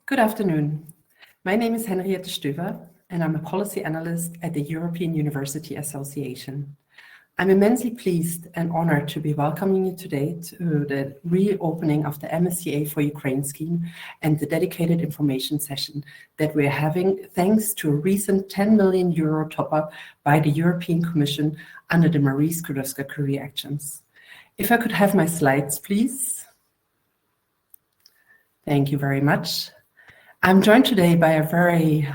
Good afternoon. My name is Henriette Stöver, and I'm a policy analyst at the European University Association. I'm immensely pleased and honored to be welcoming you today to the reopening of the MSCA4Ukraine scheme and the dedicated information session that we're having thanks to a recent €10 million top-up by the European Commission under the Marie Skłodowska-Curie actions. If I could have my slides, please. Thank you very much. I'm joined today by a very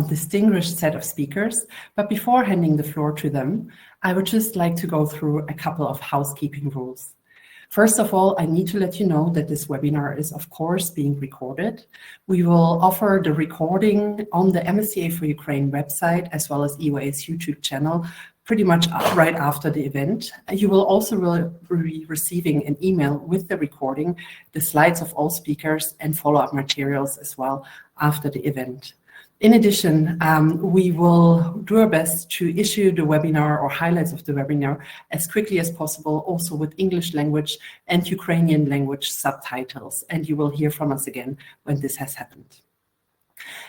distinguished set of speakers, but before handing the floor to them, I would just like to go through a couple of housekeeping rules. First of all, I need to let you know that this webinar is, of course, being recorded. We will offer the recording on the MSCA4Ukraine website as well as EUA's YouTube channel pretty much right after the event. You will also be receiving an email with the recording, the slides of all speakers, and follow-up materials as well after the event. In addition, we will do our best to issue the webinar or highlights of the webinar as quickly as possible, also with English language and Ukrainian language subtitles, and you will hear from us again when this has happened.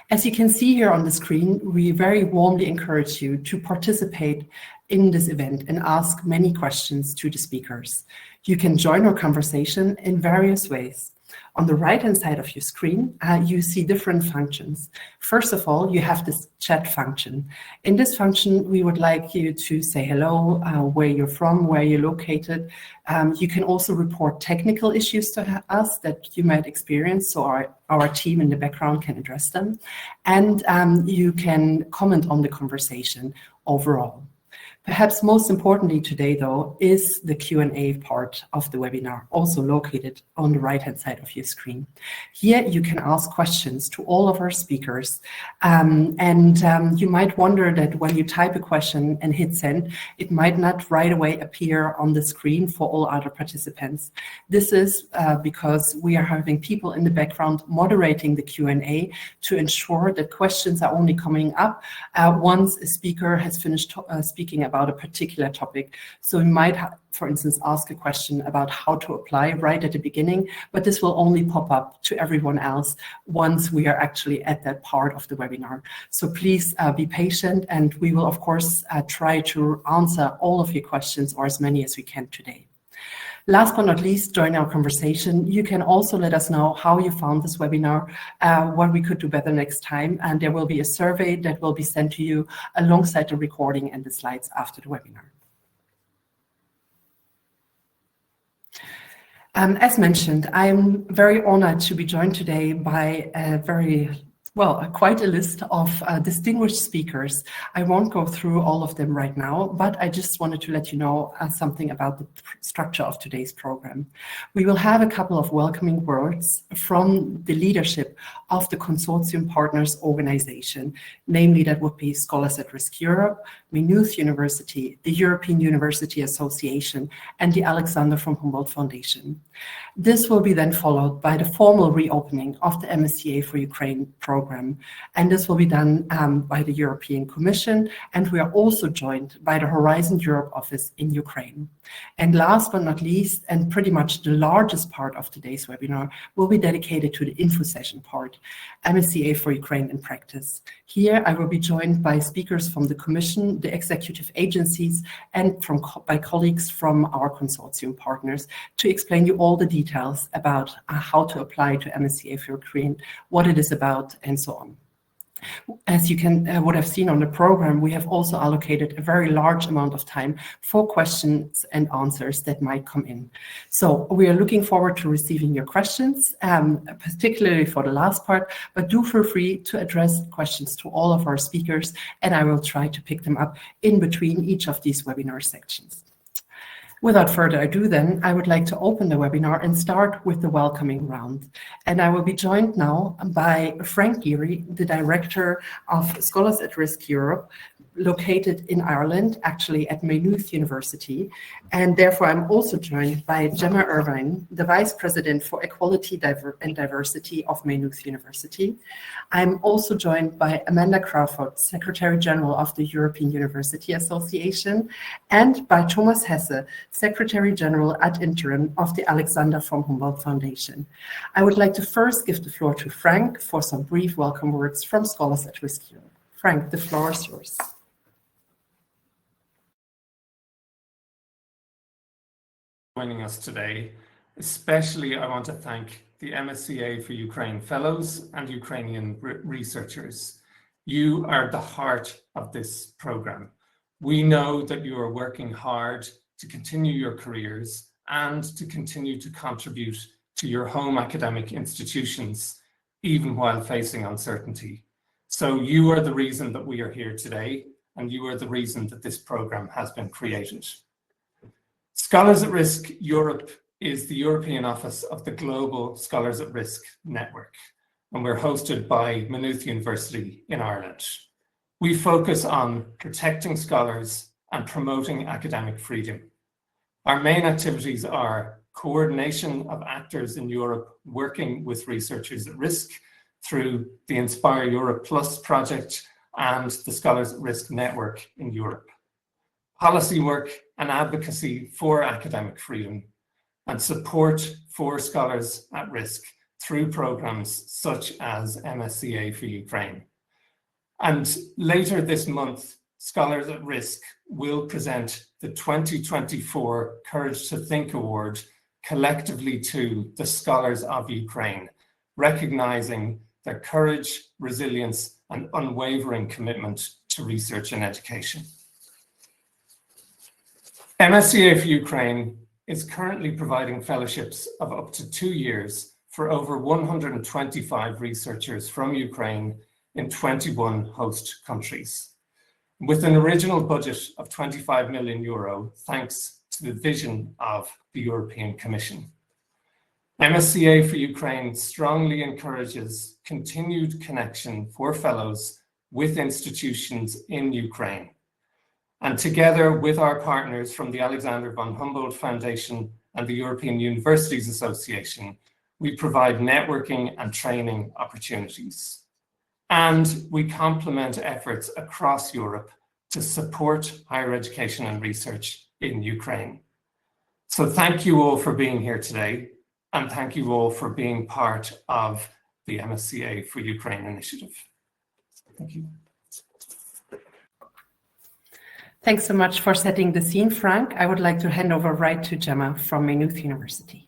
As you can see here on the screen, we very warmly encourage you to participate in this event and ask many questions to the speakers. You can join our conversation in various ways. On the right-hand side of your screen, you see different functions. First of all, you have this chat function. In this function, we would like you to say hello, where you're from, where you're located. You can also report technical issues to us that you might experience, so our team in the background can address them. And you can comment on the conversation overall. Perhaps most importantly today, though, is the Q&A part of the webinar, also located on the right-hand side of your screen. Here you can ask questions to all of our speakers, you might wonder that when you type a question and hit send, it might not right away appear on the screen for all other participants. This is because we are having people in the background moderating the Q&A to ensure that questions are only coming up once a speaker has finished speaking about a particular topic. So we might, for instance, ask a question about how to apply right at the beginning, but this will only pop up to everyone else once we are actually at that part of the webinar. So please be patient, and we will, of course, try to answer all of your questions, or as many as we can today. Last but not least, during our conversation, you can also let us know how you found this webinar, what we could do better next time, and there will be a survey that will be sent to you alongside the recording and the slides after the webinar. As mentioned, I'm very honored to be joined today by quite a list of distinguished speakers. I won't go through all of them right now, but I just wanted to let you know something about the structure of today's program. We will have a couple of welcoming words from the leadership of the Consortium Partners organization, namely that would be Scholars at Risk Europe, Maynooth University, the European University Association, and the Alexander from Humboldt Foundation. This will be then followed by the formal reopening of the MSCA4Ukraine program, and this will be done by the European Commission, and we are also joined by the Horizon Europe office in Ukraine. And last but not least, and pretty much the largest part of today's webinar, will be dedicated to the info session part, MSCA4Ukraine in practice. Here I will be joined by speakers from the Commission, the executive agencies, and by colleagues from our consortium partners to explain you all the details about how to apply to MSCA4Ukraine, what it is about, and so on. As you would have seen on the program, we have also allocated a very large amount of time for questions and answers that might come in. So we are looking forward to receiving your questions, particularly for the last part, but do feel free to address questions to all of our speakers, and I will try to pick them up in between each of these webinar sections. Without further ado then, I would like to open the webinar and start with the welcoming round. And I will be joined now by Frank Geary, the Director of Scholars at Risk Europe, located in Ireland, actually at Maynooth University. And therefore, I'm also joined by Gemma Irvine, the Vice President for Equality and Diversity of Maynooth University. I'm also joined by Amanda Crawford, Secretary General of the European University Association, and by Thomas Hesse, Secretary General ad interim of the Alexander von Humboldt Foundation. I would like to first give the floor to Frank for some brief welcome words from Scholars at Risk Europe. Frank, the floor is yours. Joining us today. Especially, I want to thank the MSCA for Ukraine Fellows and Ukrainian researchers. You are the heart of this program. We know that you are working hard to continue your careers and to continue to contribute to your home academic institutions, even while facing uncertainty. So you are the reason that we are here today, and you are the reason that this program has been created. Scholars at Risk Europe is the European office of the Global Scholars at Risk Network, and we're hosted by Maynooth University in Ireland. We focus on protecting scholars and promoting academic freedom. Our main activities are coordination of actors in Europe working with researchers at risk through the Inspire Europe Plus project and the Scholars at Risk Network in Europe. Policy work and advocacy for academic freedom, and support for scholars at risk through programs such as MSCA for Ukraine. And later this month, Scholars at Risk will present the 2024 Courage to Think Award collectively to the scholars of Ukraine, recognizing their courage, resilience, and unwavering commitment to research and education. MSCA for Ukraine is currently providing fellowships of up to 2 years for over 125 researchers from Ukraine in 21 host countries, with an original budget of €25 million, thanks to the vision of the European Commission. MSCA for Ukraine strongly encourages continued connection for fellows with institutions in Ukraine. And together with our partners from the Alexander von Humboldt Foundation and the European Universities Association, we provide networking and training opportunities. And we complement efforts across Europe to support higher education and research in Ukraine. So thank you all for being here today, and thank you all for being part of the MSCA for Ukraine initiative. Thank you. Thanks so much for setting the scene, Frank. I would like to hand over right to Gemma from Maynooth University.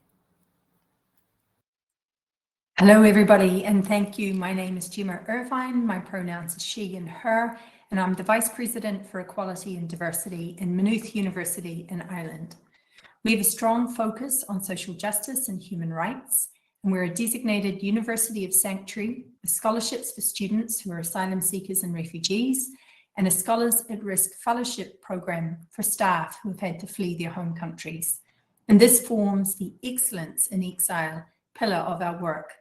Hello, everybody, and thank you. My name is Gemma Irvine. My pronouns are she and her, and I'm the Vice President for Equality and Diversity in Maynooth University in Ireland. We have a strong focus on social justice and human rights, and we're a designated University of Sanctuary with scholarships for students who are asylum seekers and refugees, and a Scholars at Risk Fellowship program for staff who have had to flee their home countries. And this forms the Excellence in Exile pillar of our work.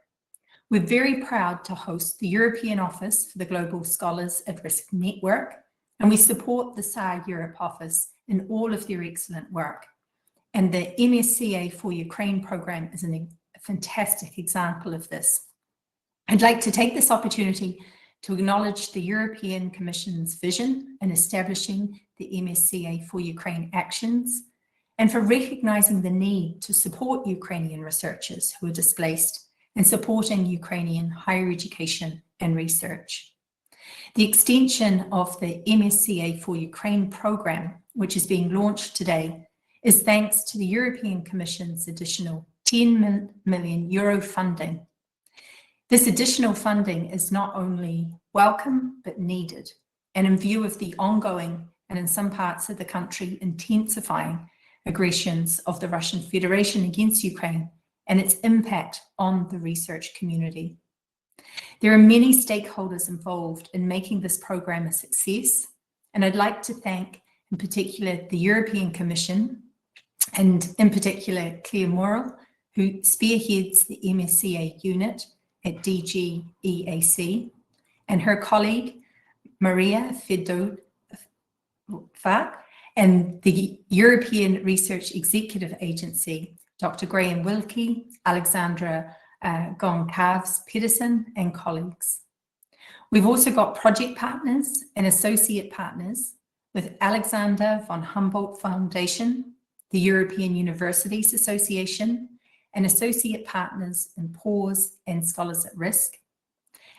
We're very proud to host the European Office for the Global Scholars at Risk Network, and we support the SAR Europe Office in all of their excellent work. And the MSCA for Ukraine program is a fantastic example of this. I'd like to take this opportunity to acknowledge the European Commission's vision in establishing the MSCA for Ukraine actions, and for recognizing the need to support Ukrainian researchers who are displaced and supporting Ukrainian higher education and research. The extension of the MSCA for Ukraine program, which is being launched today, is thanks to the European Commission's additional €10 million funding. This additional funding is not only welcome, but needed, and in view of the ongoing, and in some parts of the country, intensifying aggressions of the Russian Federation against Ukraine and its impact on the research community. There are many stakeholders involved in making this program a success, and I'd like to thank, in particular, the European Commission, and in particular, Claire Morrell, who spearheads the MSCA unit at DG EAC, and her colleague, Maria Fedova, and the European Research Executive Agency, Dr. Graham Wilkie, Alexandra Goncalves-Pedersen, and colleagues. We've also got project partners and associate partners with Alexander von Humboldt Foundation, the European Universities Association, and associate partners in PAWS and Scholars at Risk.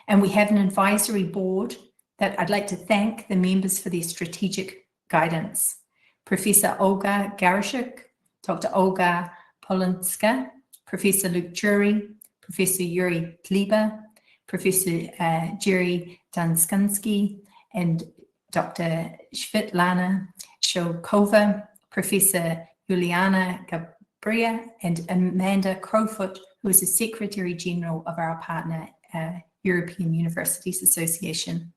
And we have an advisory board that I'd like to thank the members for their strategic guidance. Professor Olga Garashuk, Dr. Olga Polinska, Professor Luke Jury, Professor Yuri Kleber, Professor Jerry Danskansky, and Dr. Svetlana Shokova, Professor Juliana Gabria, and Amanda Crowfoot, who is the Secretary General of our partner, European Universities Association.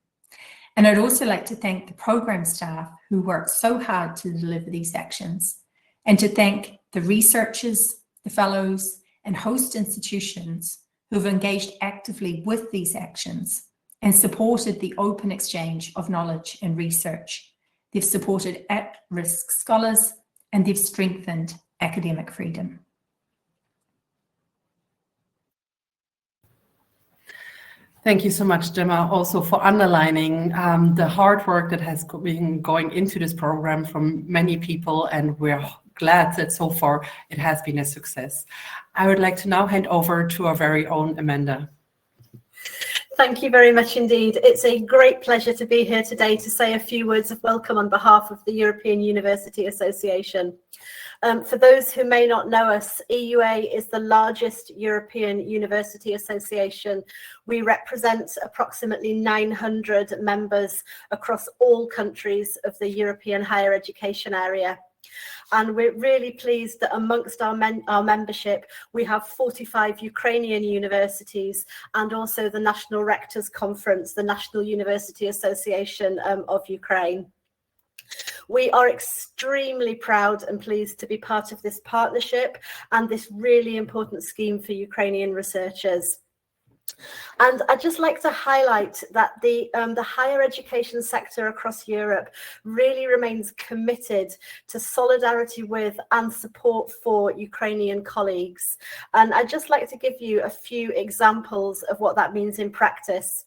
And I'd also like to thank the program staff who worked so hard to deliver these actions, and to thank the researchers, the fellows, and host institutions who have engaged actively with these actions and supported the open exchange of knowledge and research. They've supported at-risk scholars, and they've strengthened academic freedom. Thank you so much, Gemma, also for underlining the hard work that has been going into this program from many people, and we're glad that so far it has been a success. I would like to now hand over to our very own Amanda. Thank you very much indeed. It's a great pleasure to be here today to say a few words of welcome on behalf of the European University Association. For those who may not know us, EUA is the largest European university association. We represent approximately 900 members across all countries of the European higher education area. And we're really pleased that amongst our membership, we have 45 Ukrainian universities and also the National Rectors Conference, the National University Association of Ukraine. We are extremely proud and pleased to be part of this partnership and this really important scheme for Ukrainian researchers. And I'd just like to highlight that the higher education sector across Europe really remains committed to solidarity with and support for Ukrainian colleagues. And I'd just like to give you a few examples of what that means in practice.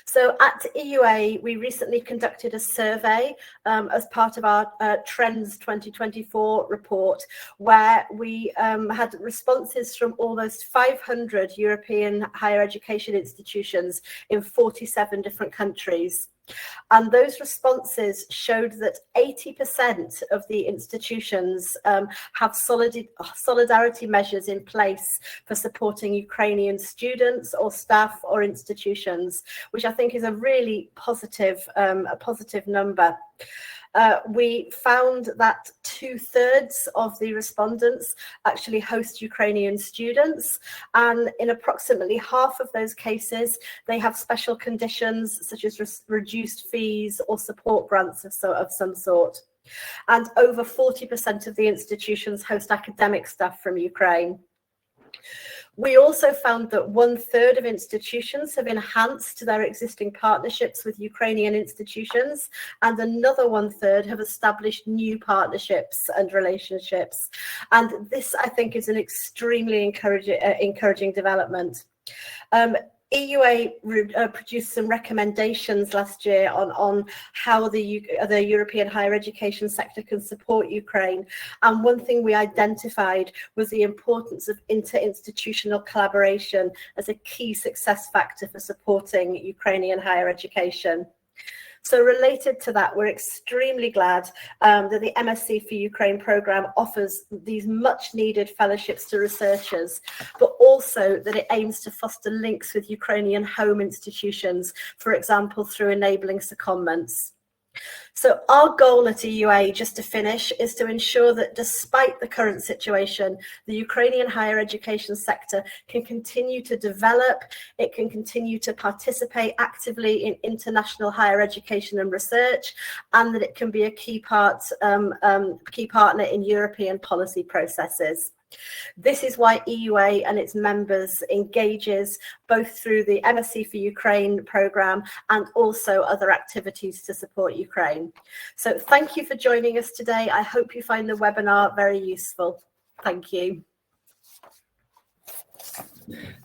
So at EUA, we recently conducted a survey as part of our Trends 2024 report, where we had responses from almost 500 European higher education institutions in 47 different countries. And those responses showed that 80% of the institutions have solidarity measures in place for supporting Ukrainian students or staff or institutions, which I think is a really positive, number. We found that 2/3 of the respondents actually host Ukrainian students, and in approximately half of those cases, they have special conditions such as reduced fees or support grants of some sort. And over 40% of the institutions host academic staff from Ukraine. We also found that 1/3 of institutions have enhanced their existing partnerships with Ukrainian institutions, and another 1/3 have established new partnerships and relationships. And this, I think, is an extremely encouraging development. EUA produced some recommendations last year on how the European higher education sector can support Ukraine. And one thing we identified was the importance of interinstitutional collaboration as a key success factor for supporting Ukrainian higher education. So related to that, we're extremely glad that the MSC4Ukraine programme offers these much needed fellowships to researchers, but also that it aims to foster links with Ukrainian home institutions, for example, through enabling secondments. So our goal at EUA, just to finish, is to ensure that despite the current situation, the Ukrainian higher education sector can continue to develop, it can continue to participate actively in international higher education and research, and that it can be a key partner in European policy processes. This is why EUA and its members engages both through the MSC4Ukraine programme and also other activities to support Ukraine. So thank you for joining us today. I hope you find the webinar very useful. Thank you.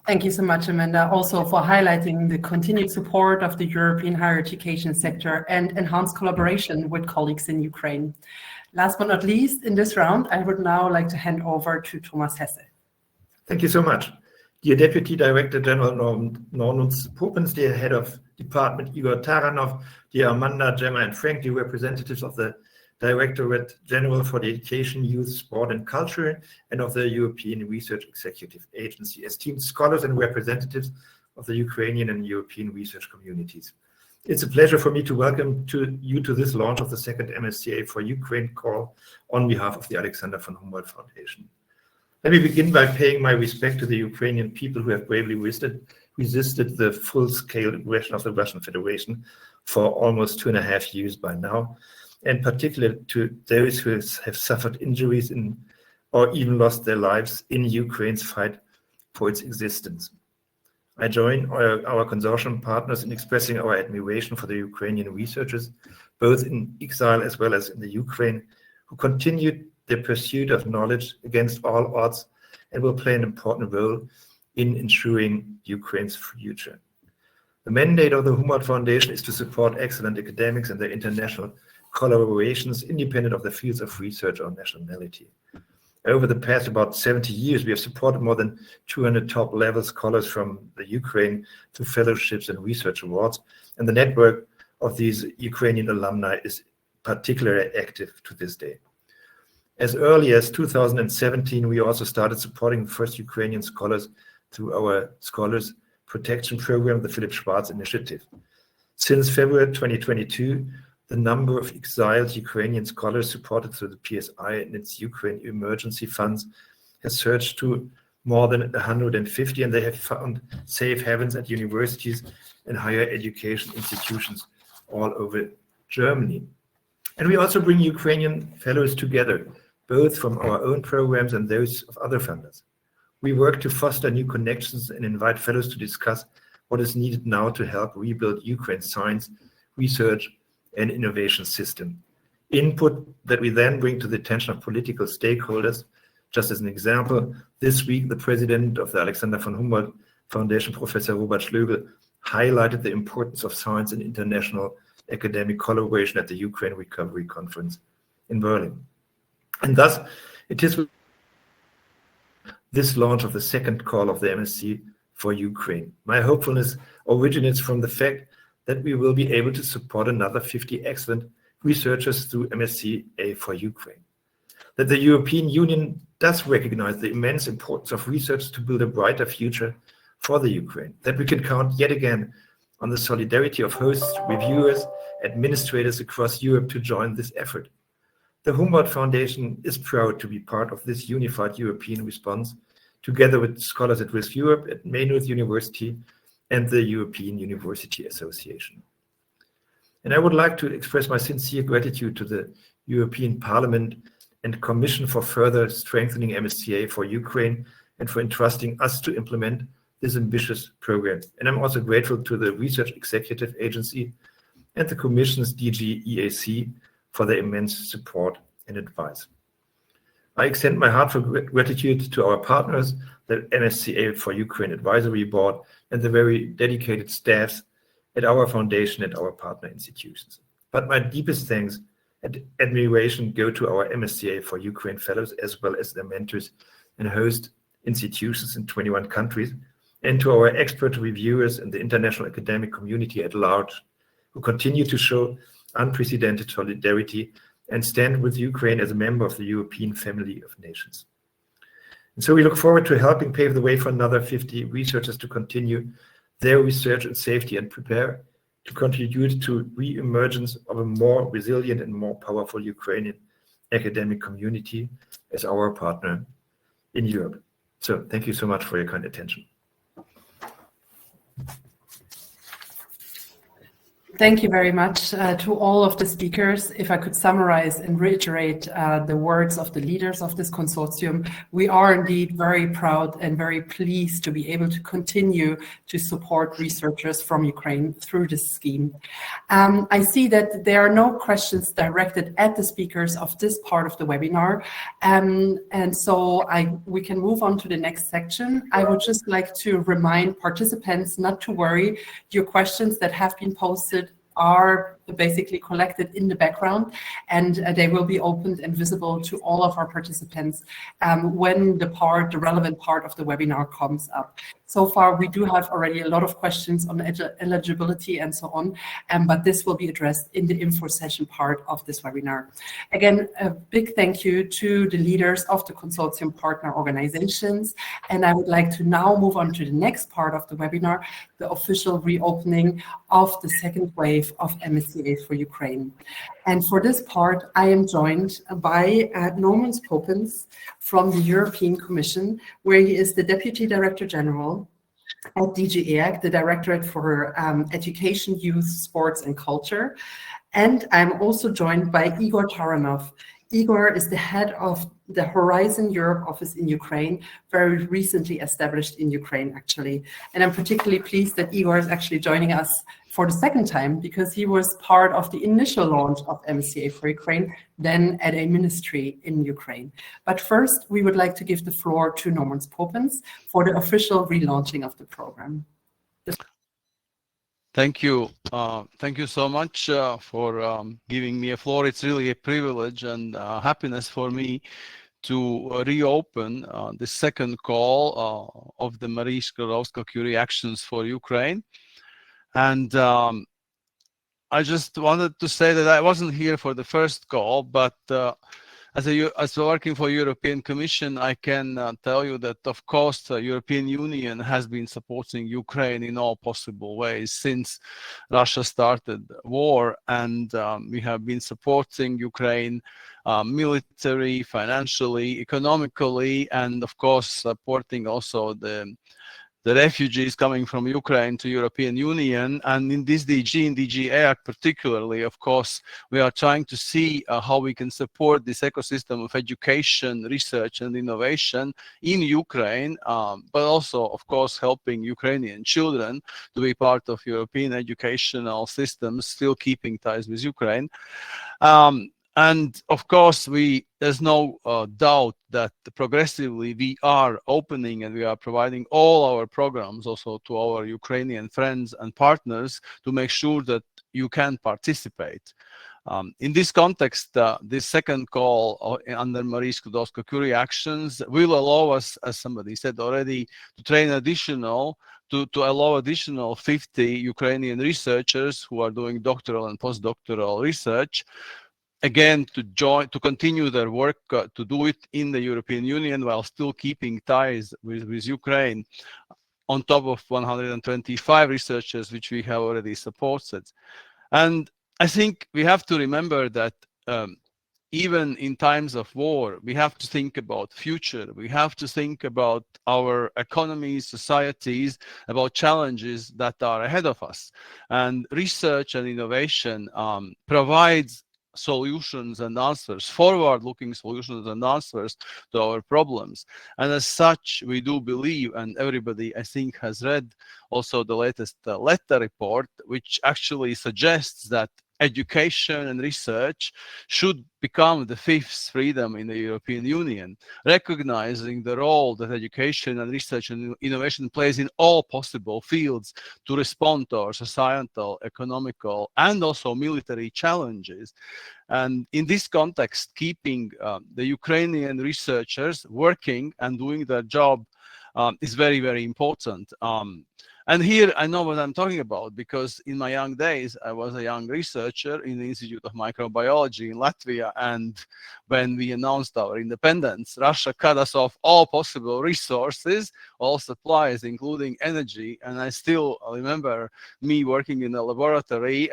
Thank you so much, Amanda, also for highlighting the continued support of the European higher education sector and enhanced collaboration with colleagues in Ukraine. Last but not least, in this round, I would now like to hand over to Thomas Hesse. Thank you so much. Dear Deputy Director General Nornuts Popens, dear Head of Department Igor Taranov, dear Amanda, Gemma, and Frank, dear representatives of the Directorate General for the Education, Youth, Sport and Culture, and of the European Research Executive Agency, esteemed scholars and representatives of the Ukrainian and European research communities. It's a pleasure for me to welcome you to this launch of the second MSCA4Ukraine call on behalf of the Alexander von Humboldt Foundation. Let me begin by paying my respect to the Ukrainian people who have bravely resisted the full-scale aggression of the Russian Federation for almost 2.5 years by now, and particularly to those who have suffered injuries or even lost their lives in Ukraine's fight for its existence. I join our consortium partners in expressing our admiration for the Ukrainian researchers, both in exile as well as in the Ukraine, who continued their pursuit of knowledge against all odds and will play an important role in ensuring Ukraine's future. The mandate of the Humboldt Foundation is to support excellent academics and their international collaborations independent of the fields of research or nationality. Over the past about 70 years, we have supported more than 200 top-level scholars from the Ukraine through fellowships and research awards, and the network of these Ukrainian alumni is particularly active to this day. As early as 2017, we also started supporting the first Ukrainian scholars through our Scholars Protection Program, the Philip Schwarz Initiative. Since February 2022, the number of exiled Ukrainian scholars supported through the PSI and its Ukraine emergency funds has surged to more than 150, and they have found safe havens at universities and higher education institutions all over Germany. And we also bring Ukrainian fellows together, both from our own programs and those of other funders. We work to foster new connections and invite fellows to discuss what is needed now to help rebuild Ukraine's science, research, and innovation system. Input that we then bring to the attention of political stakeholders. Just as an example, this week, the president of the Alexander von Humboldt Foundation, Professor Robert Schlögl, highlighted the importance of science and international academic collaboration at the Ukraine Recovery Conference in Berlin. And thus, it is this launch of the second call of the MSC for Ukraine. My hopefulness originates from the fact that we will be able to support another 50 excellent researchers through MSCA4Ukraine. That the European Union does recognize the immense importance of research to build a brighter future for the Ukraine. That we can count yet again on the solidarity of hosts, reviewers, administrators across Europe to join this effort. The Humboldt Foundation is proud to be part of this unified European response, together with Scholars at Risk Europe at Maynooth University and the European University Association. And I would like to express my sincere gratitude to the European Parliament and Commission for further strengthening MSCA4Ukraine and for entrusting us to implement this ambitious program. And I'm also grateful to the Research Executive Agency and the Commission's DG EAC for their immense support and advice. I extend my heartfelt gratitude to our partners, the MSCA4Ukraine Advisory Board, and the very dedicated staffs at our foundation and our partner institutions. But my deepest thanks and admiration go to our MSCA4Ukraine fellows, as well as their mentors and host institutions in 21 countries, and to our expert reviewers and the international academic community at large, who continue to show unprecedented solidarity and stand with Ukraine as a member of the European family of nations. And so we look forward to helping pave the way for another 50 researchers to continue their research in safety and prepare to contribute to re-emergence of a more resilient and more powerful Ukrainian academic community as our partner in Europe. So thank you so much for your kind attention. Thank you very much to all of the speakers. If I could summarize and reiterate the words of the leaders of this consortium, we are indeed very proud and very pleased to be able to continue to support researchers from Ukraine through this scheme. I see that there are no questions directed at the speakers of this part of the webinar, and so we can move on to the next section. I would just like to remind participants not to worry. Your questions that have been posted are basically collected in the background, and they will be opened and visible to all of our participants when the relevant part of the webinar comes up. So far, we do have already a lot of questions on eligibility and so on, but this will be addressed in the info session part of this webinar. Again, a big thank you to the leaders of the consortium partner organizations, and I would like to now move on to the next part of the webinar, the official reopening of the second wave of MSCA4Ukraine. And for this part, I am joined by Norman Popens from the European Commission, where he is the Deputy Director General at DG EAC, the Directorate for Education, Youth, Sports and Culture. And I'm also joined by Igor Taranov. Igor is the head of the Horizon Europe office in Ukraine, very recently established in Ukraine, actually. And I'm particularly pleased that Igor is actually joining us for the second time, because he was part of the initial launch of MSCA4Ukraine, then at a ministry in Ukraine. But first, we would like to give the floor to Norman Popens for the official relaunching of the program. Thank you. Thank you so much for giving me a floor. It's really a privilege and happiness for me to reopen the second call of the Marie Skłodowska-Curie Actions for Ukraine. And I just wanted to say that I wasn't here for the first call, but as working for European Commission, I can tell you that, of course, the European Union has been supporting Ukraine in all possible ways since Russia started war, and we have been supporting Ukraine military, financially, economically, and of course supporting also the refugees coming from Ukraine to European Union. And in this DG, in DG EAC particularly, of course, we are trying to see how we can support this ecosystem of education, research and innovation in Ukraine, but also, of course, helping Ukrainian children to be part of European educational systems, still keeping ties with Ukraine. And of course, there's no doubt that progressively we are opening and we are providing all our programs also to our Ukrainian friends and partners to make sure that you can participate. In this context, this second call under Marie Skłodowska-Curie Actions will allow us, as somebody said already, to train to allow additional 50 Ukrainian researchers who are doing doctoral and postdoctoral research, again, to continue their work, to do it in the European Union while still keeping ties with Ukraine, on top of 125 researchers which we have already supported. And I think we have to remember that even in times of war, we have to think about future. We have to think about our economies, societies, about challenges that are ahead of us. And research and innovation provides solutions and answers, forward-looking solutions and answers to our problems. And as such, we do believe, and everybody, I think, has read also the latest Letta report, which actually suggests that education and research should become the fifth freedom in the European Union, recognizing the role that education and research and innovation plays in all possible fields to respond to our societal, economical, and also military challenges. And in this context, keeping the Ukrainian researchers working and doing their job is very, very important. And here I know what I'm talking about, because in my young days, I was a young researcher in the Institute of Microbiology in Latvia. And when we announced our independence, Russia cut us off all possible resources, all supplies, including energy. And I still remember me working in a laboratory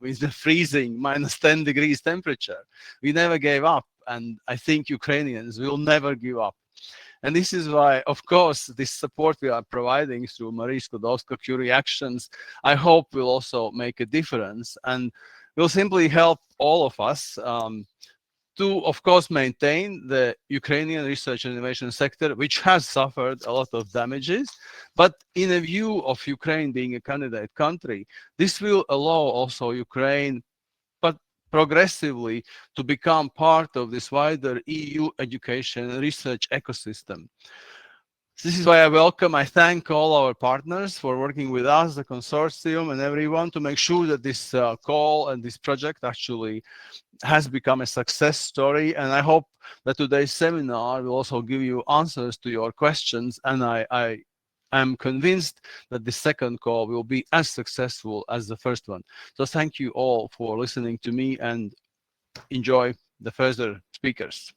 with the freezing -10 degrees temperature. We never gave up. And I think Ukrainians will never give up. And this is why, of course, this support we are providing through Marie Skłodowska-Curie Actions, I hope will also make a difference and will simply help all of us to, of course, maintain the Ukrainian research and innovation sector, which has suffered a lot of damages. But in a view of Ukraine being a candidate country, this will allow also Ukraine, but progressively, to become part of this wider EU education and research ecosystem. This is why I thank all our partners for working with us, the consortium and everyone, to make sure that this call and this project actually has become a success story. And I hope that today's seminar will also give you answers to your questions. And I am convinced that the second call will be as successful as the first one. So thank you all for listening to me, and enjoy the further speakers.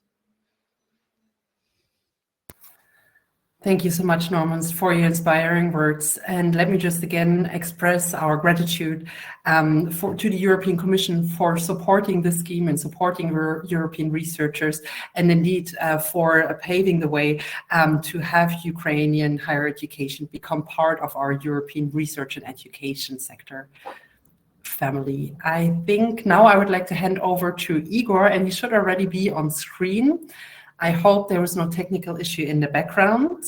Thank you so much, Norman, for your inspiring words. And let me just again express our gratitude to the European Commission for supporting this scheme and supporting European researchers, and indeed for paving the way to have Ukrainian higher education become part of our European research and education sector family. I think now I would like to hand over to Igor, and he should already be on screen. I hope there was no technical issue in the background,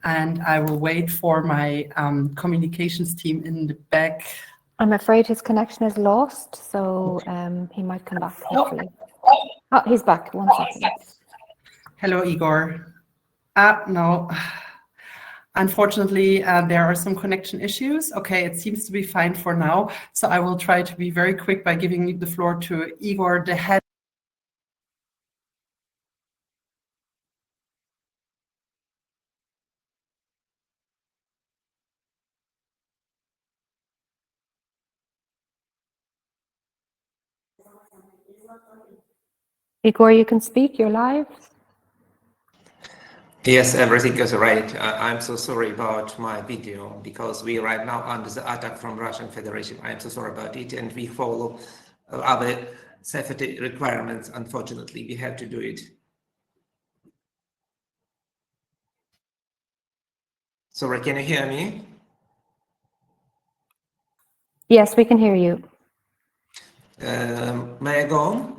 and I will wait for my communications team in the back. I'm afraid his connection is lost, so he might come back, hopefully. Oh, he's back. 1 second. Hello, Igor. No. Unfortunately, there are some connection issues. Okay, it seems to be fine for now. So I will try to be very quick by giving the floor to Igor, the head. Igor, you can speak. You're live. Yes, everything is right. I'm so sorry about my video because we right now under the attack from Russian Federation. I'm so sorry about it, and we follow our safety requirements. Unfortunately, we have to do it. Sorry, can you hear me? Yes, we can hear you. May I go on?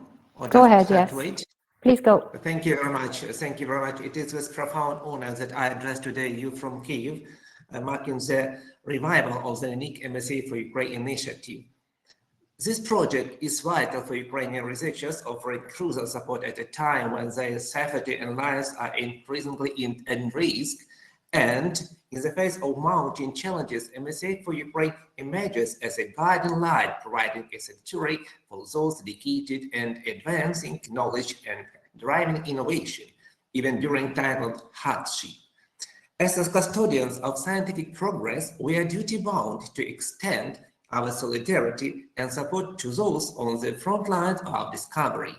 Go ahead, yes. Wait? Please go. Thank you very much. Thank you very much. It is with profound honor that I address today you from Kyiv, marking the revival of the unique MSCA4Ukraine initiative. This project is vital for Ukrainian researchers, offering crucial support at a time when their safety and lives are increasingly in risk. And in the face of mounting challenges, MSCA4Ukraine emerges as a guiding light, providing a sanctuary for those dedicated and advancing knowledge and driving innovation, even during times of hardship. As the custodians of scientific progress, we are duty-bound to extend our solidarity and support to those on the front lines of discovery.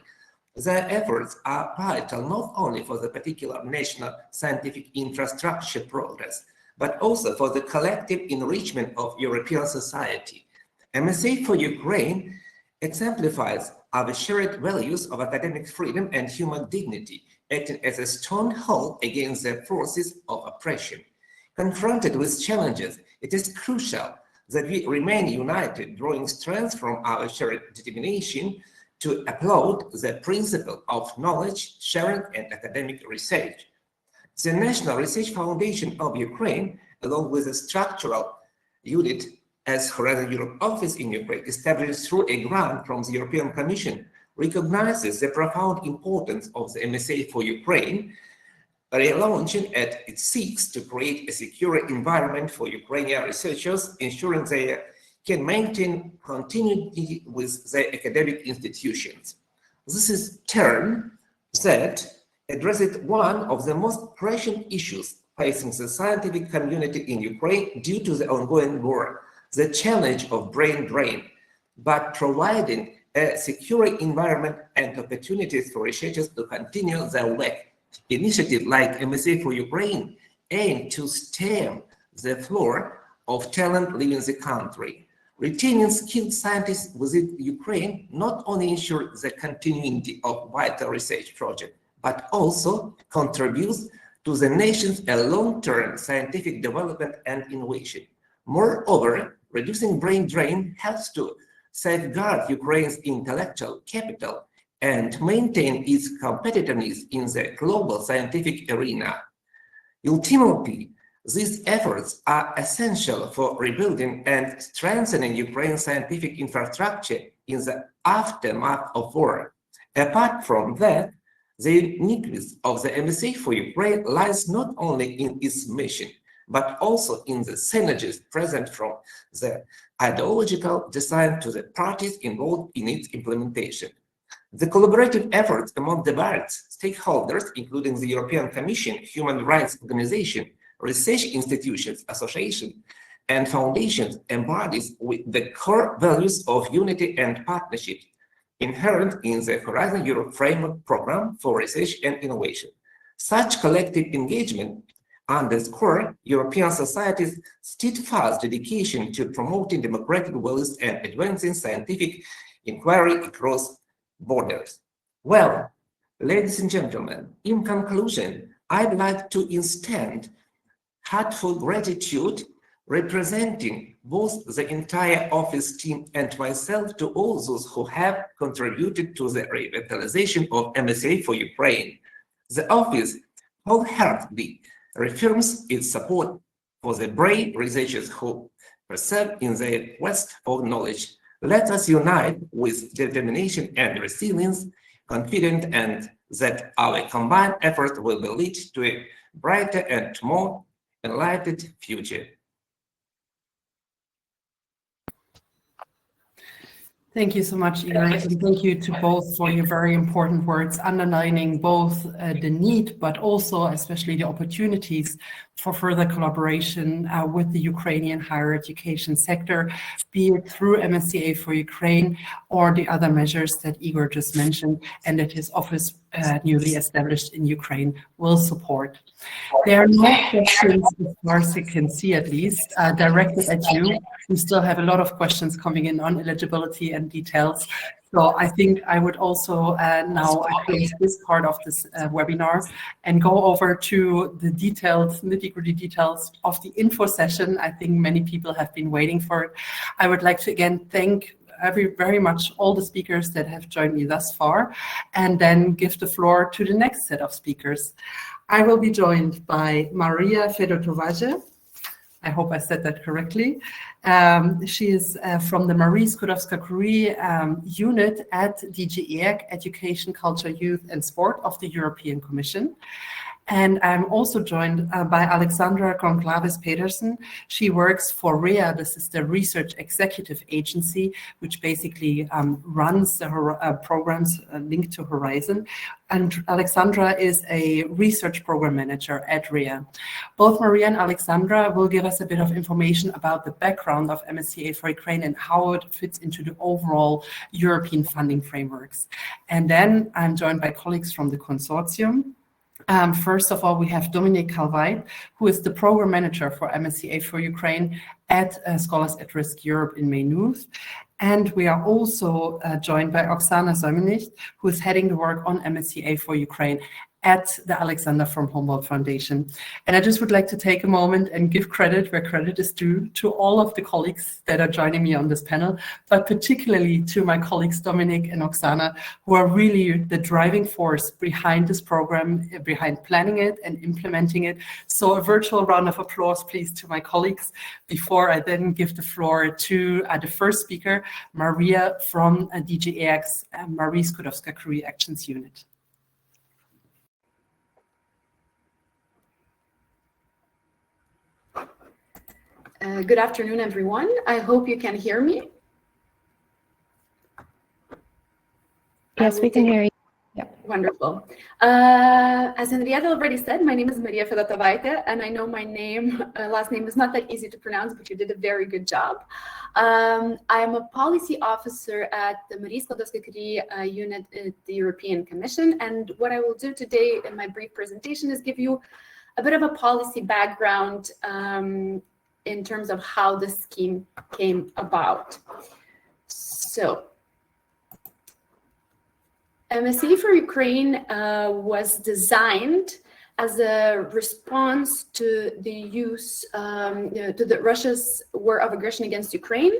Their efforts are vital not only for the particular national scientific infrastructure progress, but also for the collective enrichment of European society. MSCA4Ukraine exemplifies our shared values of academic freedom and human dignity, acting as a stronghold against the forces of oppression. Confronted with challenges, it is crucial that we remain united, drawing strength from our shared determination to uphold the principle of knowledge sharing and academic research. The National Research Foundation of Ukraine, along with the structural unit as Horizon Europe office in Ukraine, established through a grant from the European Commission, recognizes the profound importance of the MSCA4Ukraine, relaunching it seeks to create a secure environment for Ukrainian researchers, ensuring they can maintain continuity with their academic institutions. This is term that addresses one of the most pressing issues facing the scientific community in Ukraine due to the ongoing war, the challenge of brain drain, but providing a secure environment and opportunities for researchers to continue their work. Initiatives like MSCA4Ukraine aim to stem the flow of talent leaving the country. Retaining skilled scientists within Ukraine not only ensures the continuity of vital research projects, but also contributes to the nation's long-term scientific development and innovation. Moreover, reducing brain drain helps to safeguard Ukraine's intellectual capital and maintain its competitiveness in the global scientific arena. Ultimately, these efforts are essential for rebuilding and strengthening Ukraine's scientific infrastructure in the aftermath of war. Apart from that, The uniqueness of the MSCA for Ukraine lies not only in its mission, but also in the synergies present from the ideological design to the parties involved in its implementation. The collaborative efforts among the various stakeholders, including the European Commission, human rights organizations, research institutions, associations, and foundations embodies with the core values of unity and partnership inherent in the Horizon Europe Framework Program for Research and Innovation. Such collective engagement underscore European society's steadfast dedication to promoting democratic values and advancing scientific inquiry across borders. Well, ladies and gentlemen, in conclusion, I'd like to extend heartfelt gratitude representing both the entire office team and myself to all those who have contributed to the revitalization of MSCA for Ukraine. The office wholeheartedly reaffirms its support for the brave researchers who persevere in their quest for knowledge. Let us unite with determination and resilience, confident and that our combined effort will lead to a brighter and more enlightened future. Thank you so much, Igor, and thank you to both for your very important words, underlining both the need, but also especially the opportunities for further collaboration with the Ukrainian higher education sector, be it through MSCA for Ukraine or the other measures that Igor just mentioned and that his office newly established in Ukraine will support. There are no questions, as far as I can see at least, directed at you. We still have a lot of questions coming in on eligibility and details. So I think I would also now close this part of this webinar and go over to the details, nitty-gritty details of the info session. I think many people have been waiting for it. I would like to again thank very much all the speakers that have joined me thus far, and then give the floor to the next set of speakers. I will be joined by Maria Fedotovaje. I hope I said that correctly. She is from the Marie Skłodowska-Curie unit at DG EUA, Education, Culture, Youth and Sport of the European Commission. And I'm also joined by Alexandra Conclaves-Pedersen. She works for REA, this is the Research Executive Agency, which basically runs the programs linked to Horizon. And Alexandra is a research program manager at REA. Both Maria and Alexandra will give us a bit of information about the background of MSCA for Ukraine and how it fits into the overall European funding frameworks. And then I'm joined by colleagues from the consortium. First of all, we have Dominique Calvait, who is the program manager for MSCA for Ukraine at Scholars at Risk Europe in Maynooth. And we are also joined by Oksana Somenich, who is heading the work on MSCA for Ukraine at the Alexander from Humboldt Foundation. And I just would like to take a moment and give credit where credit is due to all of the colleagues that are joining me on this panel, but particularly to my colleagues Dominic and Oksana, who are really the driving force behind this program, behind planning it and implementing it. So a virtual round of applause, please, to my colleagues, before I then give the floor to the first speaker, Maria from DG EUA's Marie Skłodowska-Curie Actions Unit. Good afternoon, everyone. I hope you can hear me. Yes, we can hear you. Yeah. Wonderful. As Henrietta already said, my name is Maria Fedotovaje, and I know my last name is not that easy to pronounce, but you did a very good job. I'm a policy officer at the Marie Skłodowska-Curie unit at the European Commission, and what I will do today in my brief presentation is give you a bit of a policy background in terms of how the scheme came about. So, MSCA for Ukraine was designed as a response to the use to the Russia's war of aggression against Ukraine,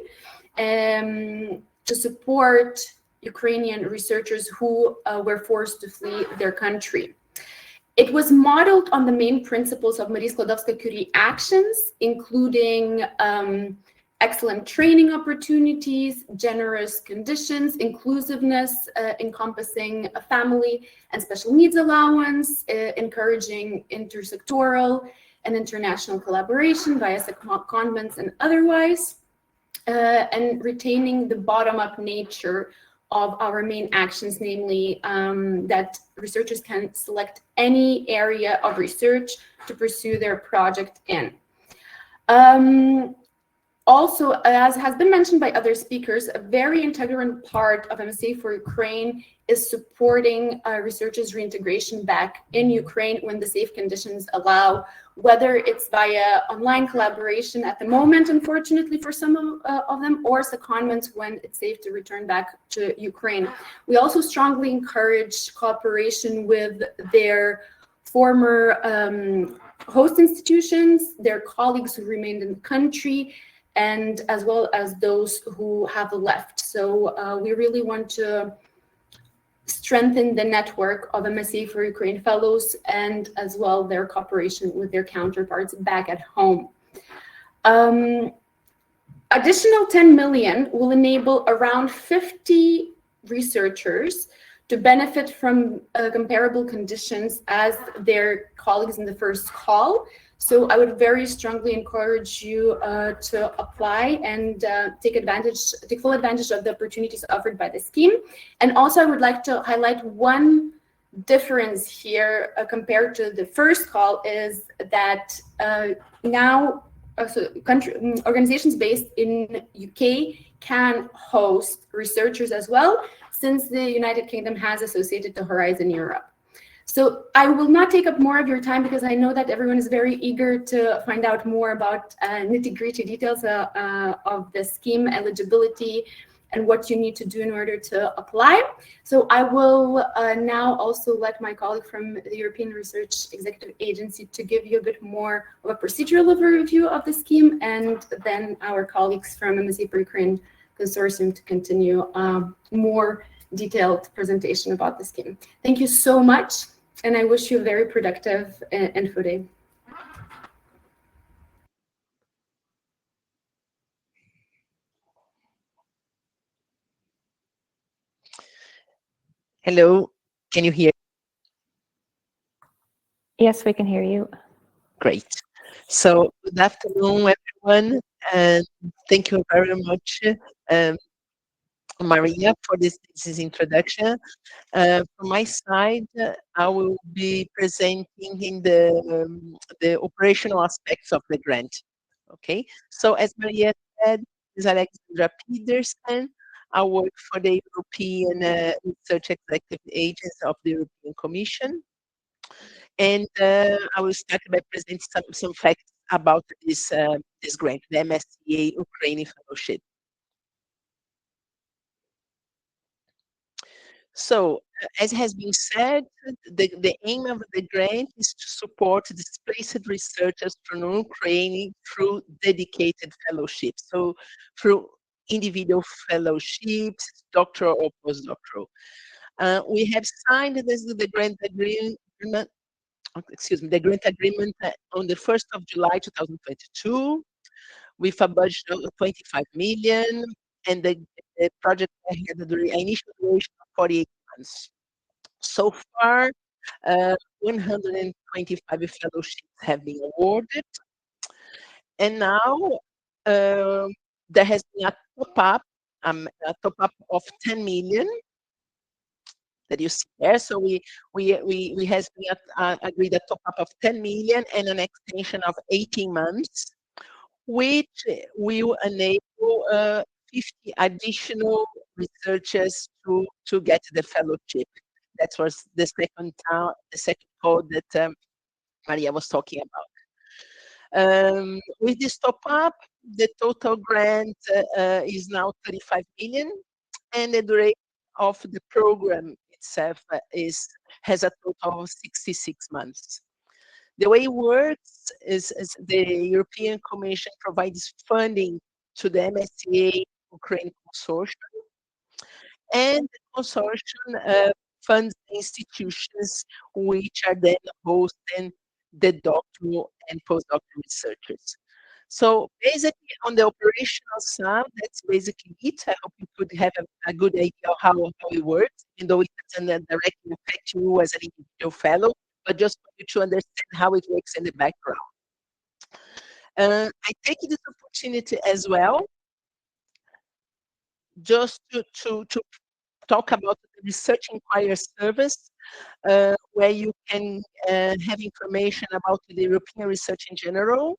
to support Ukrainian researchers who were forced to flee their country. It was modeled on the main principles of Marie Skłodowska-Curie actions, including excellent training opportunities, generous conditions, inclusiveness, encompassing a family and special needs allowance, encouraging intersectoral and international collaboration via secondments and otherwise, and retaining the bottom-up nature of our main actions, namely that researchers can select any area of research to pursue their project in. Also, as has been mentioned by other speakers, a very integral part of MSCA4Ukraine is supporting researchers' reintegration back in Ukraine when the safe conditions allow, whether it's via online collaboration at the moment, unfortunately for some of them, or secondments when it's safe to return back to Ukraine. We also strongly encourage cooperation with their former host institutions, their colleagues who remained in the country, and as well as those who have left. So we really want to strengthen the network of MSCA4Ukraine fellows and as well their cooperation with their counterparts back at home. Additional 10 million will enable around 50 researchers to benefit from comparable conditions as their colleagues in the first call. So I would very strongly encourage you to apply and take full advantage of the opportunities offered by the scheme. And also I would like to highlight one difference here compared to the first call is that now organizations based in UK can host researchers as well, since the United Kingdom has associated to Horizon Europe. So I will not take up more of your time because I know that everyone is very eager to find out more about nitty-gritty details of the scheme, eligibility, and what you need to do in order to apply. So I will now also let my colleague from the European Research Executive Agency to give you a bit more of a procedural overview of the scheme, and then our colleagues from MSCA4Ukraine Consortium to continue more detailed presentation about the scheme. Thank you so much, and I wish you a very productive info day. Hello, can you hear? Yes, we can hear you. Great. So good afternoon, everyone, and thank you very much, Maria, for this introduction. From my side, I will be presenting in the operational aspects of the grant. Okay, so as Maria said, this is Alexandra Pedersen. I work for the European Research Executive Agency of the European Commission. And I will start by presenting some facts about this grant, the MSCA Ukraine Fellowship. So, as has been said, the aim of the grant is to support displaced researchers from Ukraine through dedicated fellowships. So, through individual fellowships, doctoral or postdoctoral. We have signed the grant agreement. The grant agreement on the 1st of July 2022 with a budget of 25 million, and the project had the initial duration of 48 months. So far, 125 fellowships have been awarded, and now there has been a top-up of 10 million that you see there. So we has agreed a top-up of 10 million and an extension of 18 months, which will enable 50 additional researchers to get the fellowship. That was the second call that Maria was talking about. With this top-up, the total grant is now 35 million, and the duration of the program itself has a total of 66 months. The way it works is the European Commission provides funding to the MSCA Ukraine Consortium, and the consortium funds institutions which are then hosting the doctoral and postdoctoral researchers. So basically on the operational side, that's basically it. I hope you could have a good idea of how it works, even though it doesn't directly affect you as an individual fellow, but just for you to understand how it works in the background. I take this opportunity as well just to talk about the Research Inquiry Service, where you can have information about the European research in general,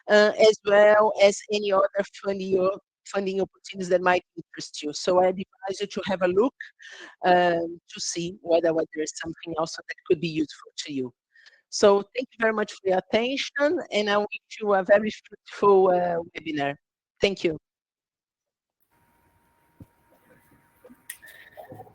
as well as any other funding opportunities that might interest you. So I advise you to have a look to see whether there is something else that could be useful to you. So thank you very much for your attention, and I wish you a very fruitful webinar. Thank you.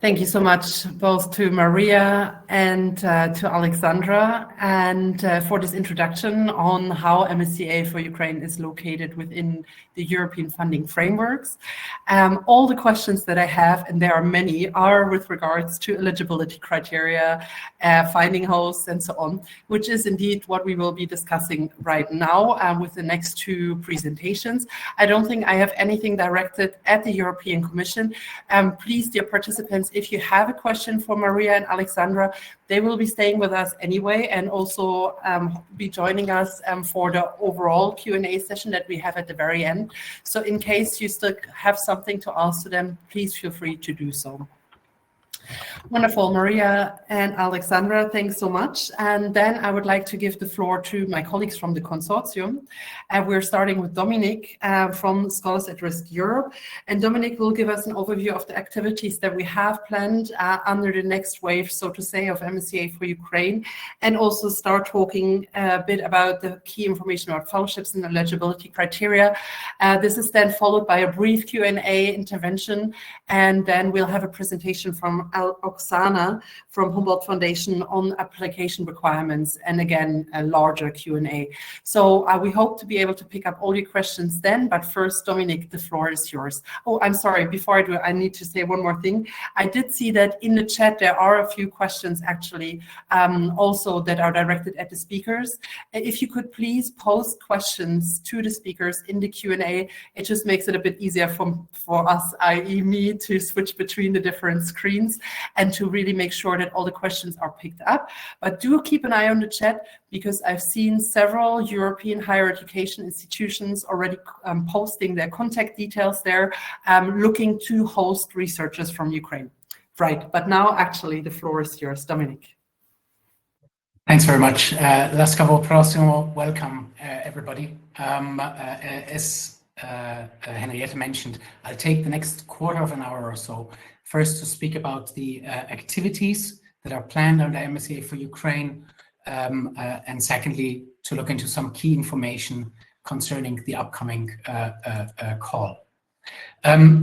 Thank you so much, both to Maria and to Alexandra, and for this introduction on how MSCA4Ukraine is located within the European funding frameworks. All the questions that I have, and there are many, are with regards to eligibility criteria, finding hosts, and so on, which is indeed what we will be discussing right now with the next two presentations. I don't think I have anything directed at the European Commission. Please, dear participants, if you have a question for Maria and Alexandra, they will be staying with us anyway and also be joining us for the overall Q&A session that we have at the very end. So in case you still have something to ask to them, please feel free to do so. Wonderful, Maria and Alexandra, thanks so much. And then I would like to give the floor to my colleagues from the consortium. We're starting with Dominic from Scholars at Risk Europe. And Dominic will give us an overview of the activities that we have planned under the next wave, so to say, of MSCA4Ukraine, and also start talking a bit about the key information about fellowships and eligibility criteria. This is then followed by a brief Q&A intervention, and then we'll have a presentation from Oksana from Humboldt Foundation on application requirements, and again, a larger Q&A. So we hope to be able to pick up all your questions then, but first, Dominic, the floor is yours. Oh, I'm sorry, before I do it, I need to say one more thing. I did see that in the chat, there are a few questions actually also that are directed at the speakers. If you could please post questions to the speakers in the Q&A, it just makes it a bit easier for us, i.e. me, to switch between the different screens and to really make sure that all the questions are picked up. But do keep an eye on the chat, because I've seen several European higher education institutions already posting their contact details there, looking to host researchers from Ukraine. Right, but now actually the floor is yours, Dominic. Thanks very much. Laskavo Prosimo, welcome everybody. As Henriette mentioned, I'll take the next quarter of an hour or so first to speak about the activities that are planned under MSCA4Ukraine, and secondly, to look into some key information concerning the upcoming call.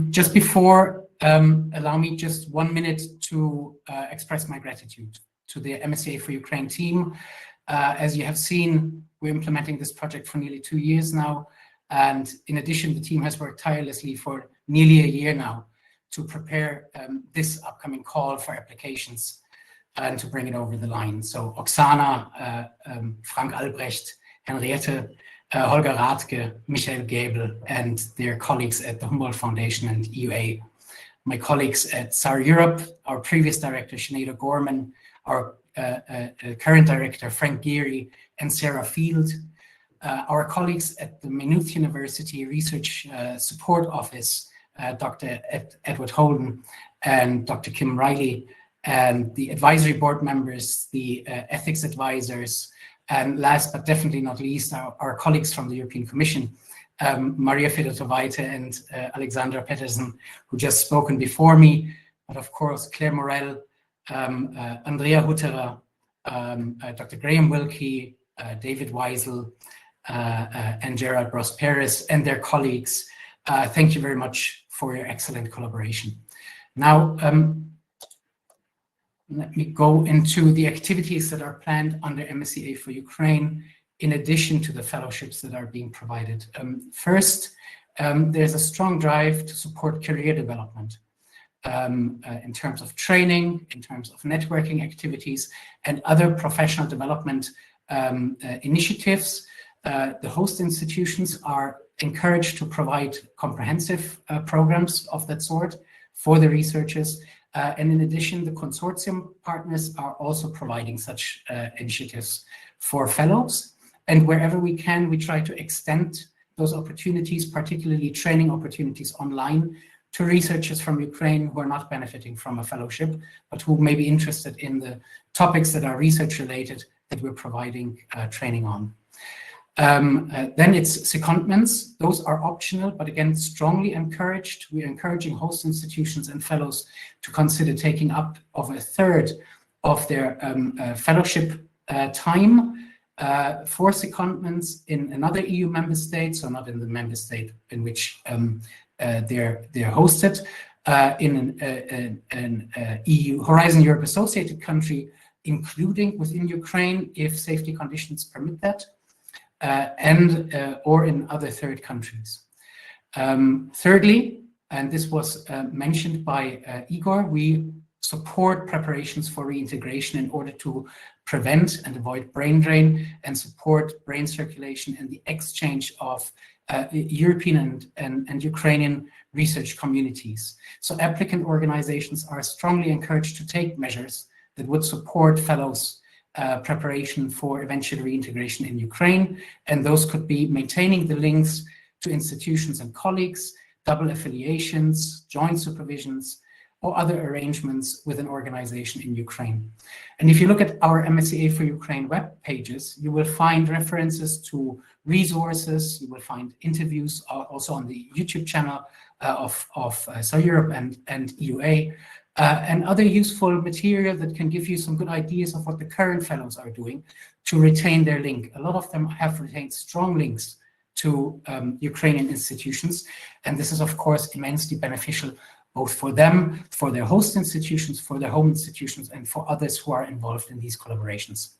Just before, allow me just 1 minute to express my gratitude to the MSCA4Ukraine team. As you have seen, we're implementing this project for nearly 2 years now. And in addition, the team has worked tirelessly for nearly a year now to prepare this upcoming call for applications and to bring it over the line. So Oksana, Frank Albrecht, Henriette, Holger Rathke, Michael Gäbel, and their colleagues at the Humboldt Foundation and EUA. My colleagues at SAR Europe, our previous director, Sinead Gorman, our current director, Frank Geary, and Sarah Field, our colleagues at the Maynooth University Research Support Office, Dr. Edward Holden and Dr. Kim Riley, and the advisory board members, the ethics advisors, and last but definitely not least, our colleagues from the European Commission, Maria Fedotovaite and Alexandra Pettersen, who just spoken before me, but of course, Claire Morel, Andrea Hutterer, Dr. Graham Wilkie, David Weisel, and Gerard Bros-Perez and their colleagues. Thank you very much for your excellent collaboration. Now, let me go into the activities that are planned under MSCA4Ukraine, in addition to the fellowships that are being provided. First, there's a strong drive to support career development in terms of training, in terms of networking activities, and other professional development initiatives the host institutions are encouraged to provide comprehensive programs of that sort for the researchers. And in addition, the consortium partners are also providing such initiatives for fellows. And wherever we can, we try to extend those opportunities, particularly training opportunities online, to researchers from Ukraine who are not benefiting from a fellowship, but who may be interested in the topics that are research related that we're providing training on. Then it's secondments. Those are optional, but again, strongly encouraged. We're encouraging host institutions and fellows to consider taking up of a third of their fellowship time for secondments in another EU member state, so not in the member state in which they're hosted, in an EU Horizon Europe associated country, including within Ukraine if safety conditions permit that, or in other third countries. Thirdly, and this was mentioned by Igor, we support preparations for reintegration in order to prevent and avoid brain drain and support brain circulation and the exchange of European and Ukrainian research communities. So applicant organizations are strongly encouraged to take measures that would support fellows' preparation for eventual reintegration in Ukraine. And those could be maintaining the links to institutions and colleagues, double affiliations, joint supervisions, or other arrangements with an organization in Ukraine. And if you look at our MSCA4Ukraine web pages, you will find references to resources, you will find interviews also on the YouTube channel of So Europe and EUA, and other useful material that can give you some good ideas of what the current fellows are doing to retain their link. A lot of them have retained strong links to Ukrainian institutions, and this is of course immensely beneficial both for them, for their host institutions, for their home institutions, and for others who are involved in these collaborations.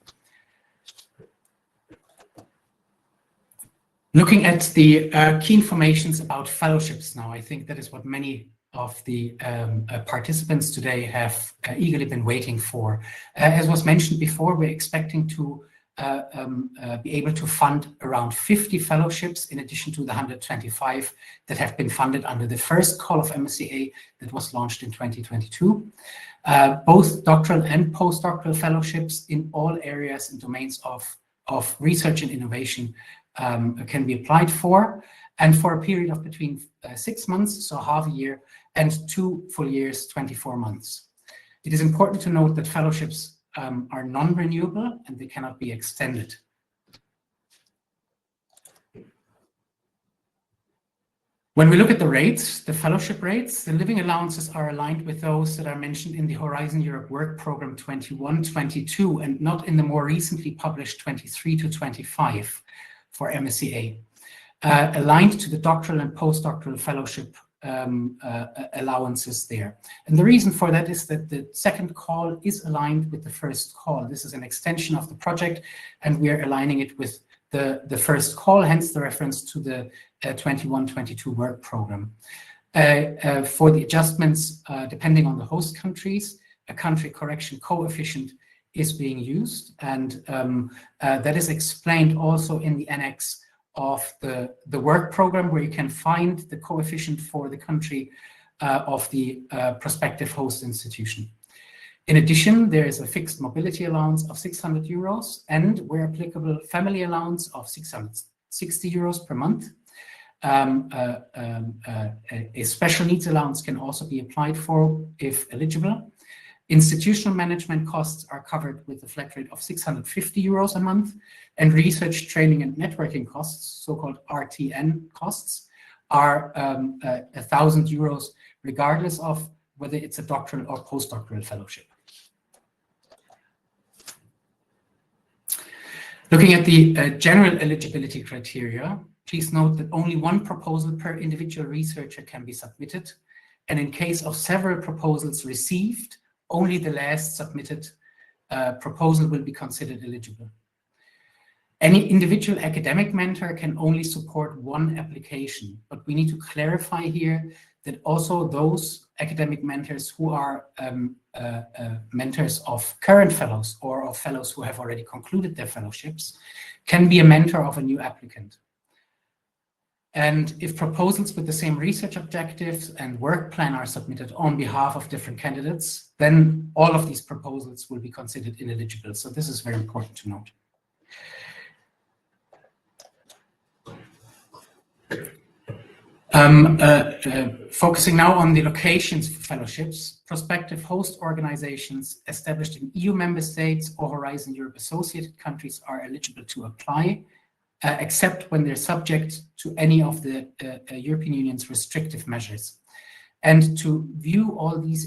Looking at the key informations about fellowships now, I think that is what many of the participants today have eagerly been waiting for. As was mentioned before, we're expecting to be able to fund around 50 fellowships in addition to the 125 that have been funded under the first call of MSCA that was launched in 2022. Both doctoral and postdoctoral fellowships in all areas and domains of research and innovation can be applied for, and for a period of between 6 months, so half a year, and 2 full years, 24 months. It is important to note that fellowships are non-renewable and they cannot be extended. When we look at the rates, the fellowship rates, the living allowances are aligned with those that are mentioned in the Horizon Europe Work Programme 21-22 and not in the more recently published 23-25 for MSCA, aligned to the doctoral and postdoctoral fellowship allowances there. And the reason for that is that the second call is aligned with the first call. This is an extension of the project, and we are aligning it with the first call, hence the reference to the 21-22 work program. For the adjustments, depending on the host countries, a country correction coefficient is being used, and that is explained also in the annex of the work program, where you can find the coefficient for the country of the prospective host institution. In addition, there is a fixed mobility allowance of 600 euros and, where applicable, family allowance of 660 euros per month. A special needs allowance can also be applied for if eligible. Institutional management costs are covered with a flat rate of 650 euros a month, and research, training, and networking costs, so-called RTN costs, are 1,000 euros, regardless of whether it's a doctoral or postdoctoral fellowship. Looking at the general eligibility criteria, please note that only one proposal per individual researcher can be submitted, and in case of several proposals received, only the last submitted proposal will be considered eligible. Any individual academic mentor can only support one application, but we need to clarify here that also those academic mentors who are mentors of current fellows or of fellows who have already concluded their fellowships can be a mentor of a new applicant. And if proposals with the same research objectives and work plan are submitted on behalf of different candidates, then all of these proposals will be considered ineligible. So this is very important to note. Focusing now on the locations for fellowships, prospective host organizations established in EU member states or Horizon Europe associated countries are eligible to apply, except when they're subject to any of the European Union's restrictive measures. And to view all these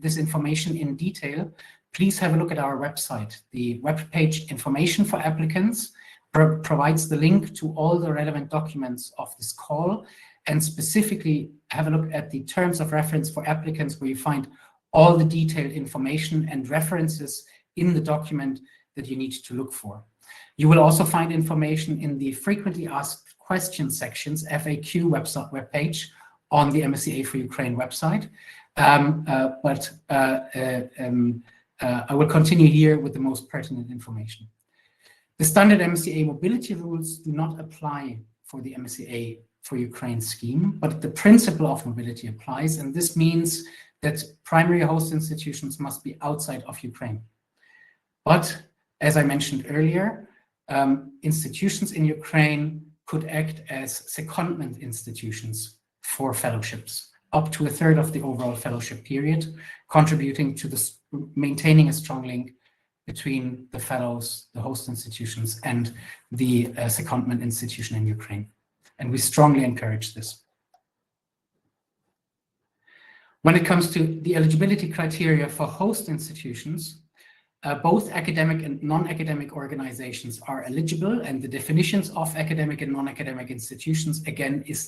this information in detail, please have a look at our website. The webpage Information for Applicants provides the link to all the relevant documents of this call, and specifically have a look at the terms of reference for applicants, where you find all the detailed information and references in the document that you need to look for. You will also find information in the frequently asked questions sections, FAQ webpage on the MSCA4Ukraine website. I will continue here with the most pertinent information. The standard MSCA mobility rules do not apply for the MSCA4Ukraine scheme, but the principle of mobility applies, and this means that primary host institutions must be outside of Ukraine. But as I mentioned earlier, institutions in Ukraine could act as secondment institutions for fellowships, up to 1/3 of the overall fellowship period, contributing to maintaining a strong link between the fellows, the host institutions, and the secondment institution in Ukraine. And we strongly encourage this. When it comes to the eligibility criteria for host institutions, both academic and non-academic organizations are eligible, and the definitions of academic and non-academic institutions, again, is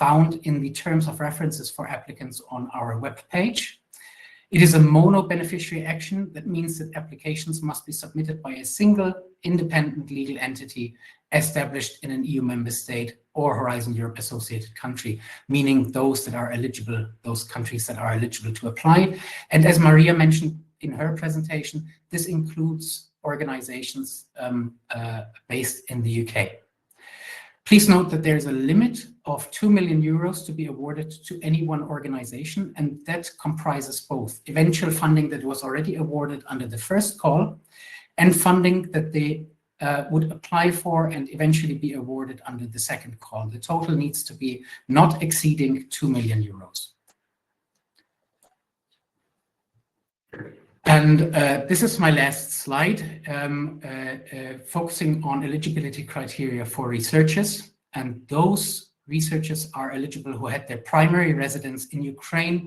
found in the terms of references for applicants on our webpage. It is a mono-beneficiary action. That means that applications must be submitted by a single independent legal entity established in an EU member state or Horizon Europe associated country, meaning those that are eligible, those countries that are eligible to apply. And as Maria mentioned in her presentation, this includes organizations based in the UK. Please note that there is a limit of 2 million euros to be awarded to any one organization, and that comprises both eventual funding that was already awarded under the first call and funding that they would apply for and eventually be awarded under the second call. The total needs to be not exceeding 2 million euros. And this is my last slide, focusing on eligibility criteria for researchers. And those researchers are eligible who had their primary residence in Ukraine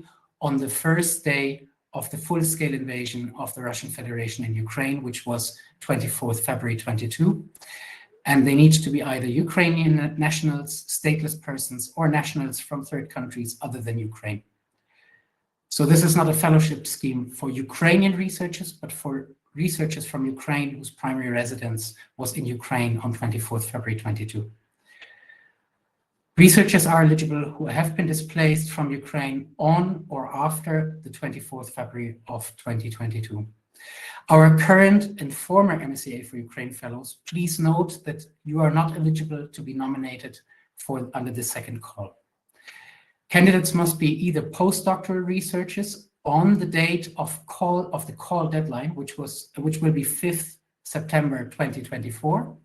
on the first day of the full-scale invasion of the Russian Federation in Ukraine, which was 24th February 22. And they need to be either Ukrainian nationals, stateless persons, or nationals from third countries other than Ukraine. So this is not a fellowship scheme for Ukrainian researchers, but for researchers from Ukraine whose primary residence was in Ukraine on 24th February 22. Researchers are eligible who have been displaced from Ukraine on or after the 24th February of 2022. Our current and former MSCA4Ukraine fellows, please note that you are not eligible to be nominated for under the second call. Candidates must be either postdoctoral researchers on the date of the call deadline, which will be 5th September 2024.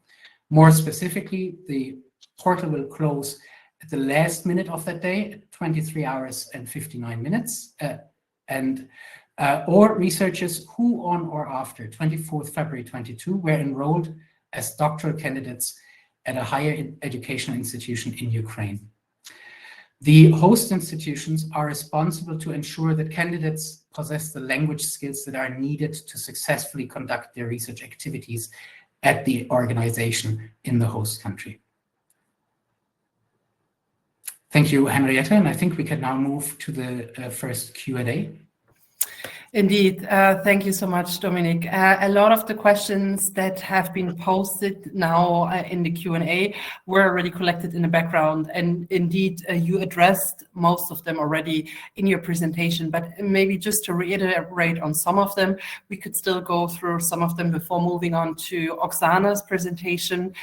More specifically, the portal will close at the last minute of that day at 23 hours and 59 minutes, or researchers who on or after 24th February 22 were enrolled as doctoral candidates at a higher educational institution in Ukraine. The host institutions are responsible to ensure that candidates possess the language skills that are needed to successfully conduct their research activities at the organization in the host country. Thank you, Henrietta, and I think we can now move to the first Q&A. Indeed. Thank you so much, Dominic. A lot of the questions that have been posted now in the Q&A were already collected in the background. And indeed, you addressed most of them already in your presentation. But maybe just to reiterate on some of them, we could still go through some of them before moving on to Oksana's presentation,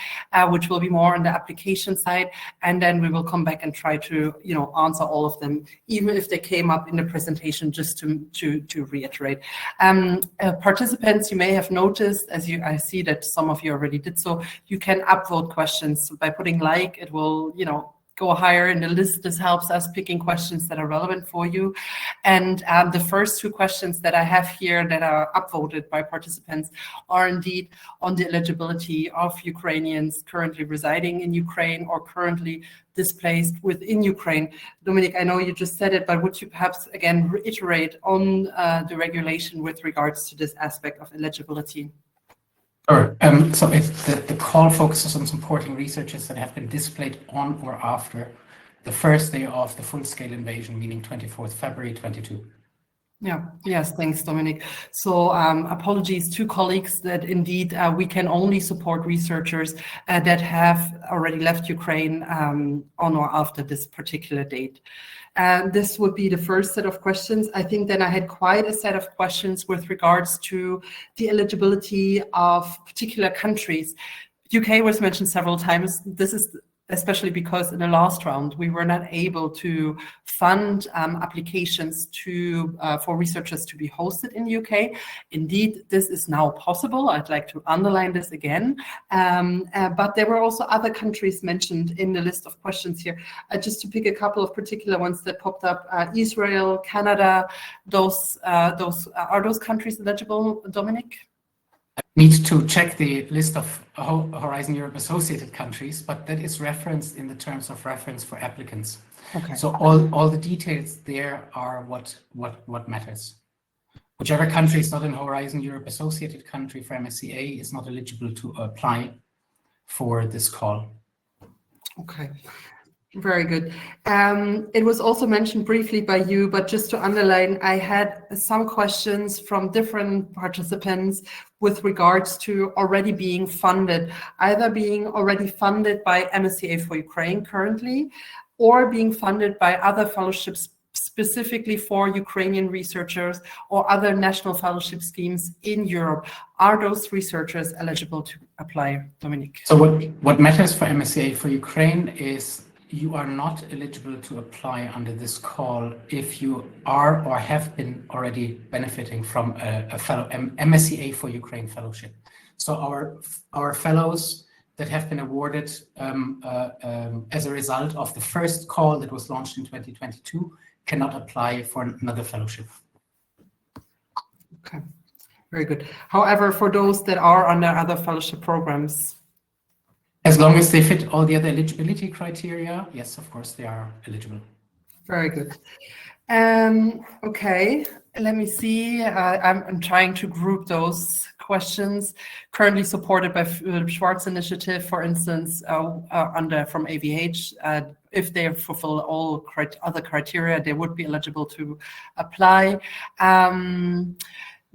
which will be more on the application side. And then we will come back and try to, answer all of them, even if they came up in the presentation, just to reiterate. Participants, you may have noticed, I see that some of you already did so, you can upvote questions. So by putting like, it will, go higher in the list. This helps us picking questions that are relevant for you. And the first two questions that I have here that are upvoted by participants are indeed on the eligibility of Ukrainians currently residing in Ukraine or currently displaced within Ukraine. Dominic, I know you just said it, but would you perhaps again reiterate on the regulation with regards to this aspect of eligibility? Sure. So the call focuses on supporting researchers that have been displaced on or after the first day of the full-scale invasion, meaning 24th February 22. Yeah, yes, thanks, Dominic. So apologies to colleagues that indeed we can only support researchers that have already left Ukraine on or after this particular date. This would be the first set of questions. I think then I had quite a set of questions with regards to the eligibility of particular countries. UK was mentioned several times. This is especially because in the last round, we were not able to fund applications for researchers to be hosted in the UK. Indeed, this is now possible. I'd like to underline this again. But there were also other countries mentioned in the list of questions here. Just to pick a couple of particular ones that popped up, Israel, Canada, are those countries eligible, Dominic? Need to check the list of Horizon Europe associated countries, but that is referenced in the terms of reference for applicants. Okay. So all the details there are what matters. Whichever country is not in Horizon Europe associated country for MSCA is not eligible to apply for this call. Okay. Very good. It was also mentioned briefly by you, but just to underline, I had some questions from different participants with regards to already being funded, either being already funded by MSCA4Ukraine currently, or being funded by other fellowships specifically for Ukrainian researchers or other national fellowship schemes in Europe. Are those researchers eligible to apply, Dominic? So what matters for MSCA4Ukraine is you are not eligible to apply under this call if you are or have been already benefiting from a fellow MSCA4Ukraine fellowship. So our fellows that have been awarded as a result of the first call that was launched in 2022 cannot apply for another fellowship. Okay, very good. However, for those that are under other fellowship programs, as long as they fit all the other eligibility criteria, yes, of course, they are eligible. Very good. Okay, let me see. I'm trying to group those questions currently supported by Philip Schwarz Initiative, for instance, from AVH. If they fulfill all other criteria, they would be eligible to apply.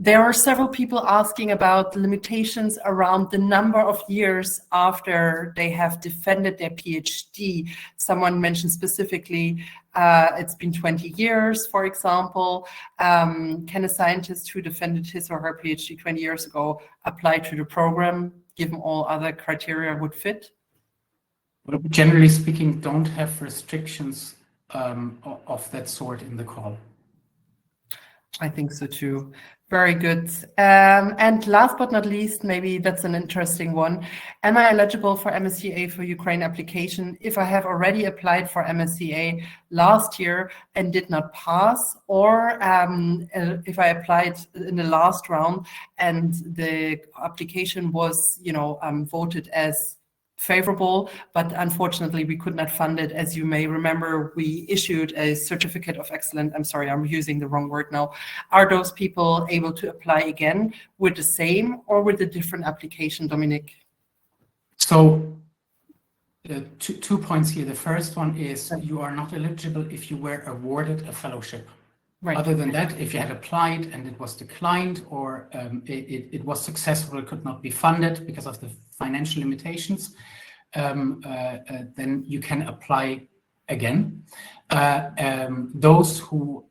There are several people asking about limitations around the number of years after they have defended their PhD. Someone mentioned specifically it's been 20 years, for example. Can a scientist who defended his or her PhD 20 years ago apply to the program, given all other criteria would fit? Well, generally speaking, don't have restrictions of that sort in the call. I think so too. Very good. And last but not least, maybe that's an interesting one. Am I eligible for MSCA4Ukraine application if I have already applied for MSCA last year and did not pass, or if I applied in the last round and the application was, voted as favorable, but unfortunately we could not fund it. As you may remember, we issued a certificate of excellence. I'm sorry, I'm using the wrong word now. Are those people able to apply again with the same or with a different application, Dominic? So two points here. The first one is you are not eligible if you were awarded a fellowship. Right. Other than that, if you had applied and it was declined, or it was successful, it could not be funded because of the financial limitations, then you can apply again. Those who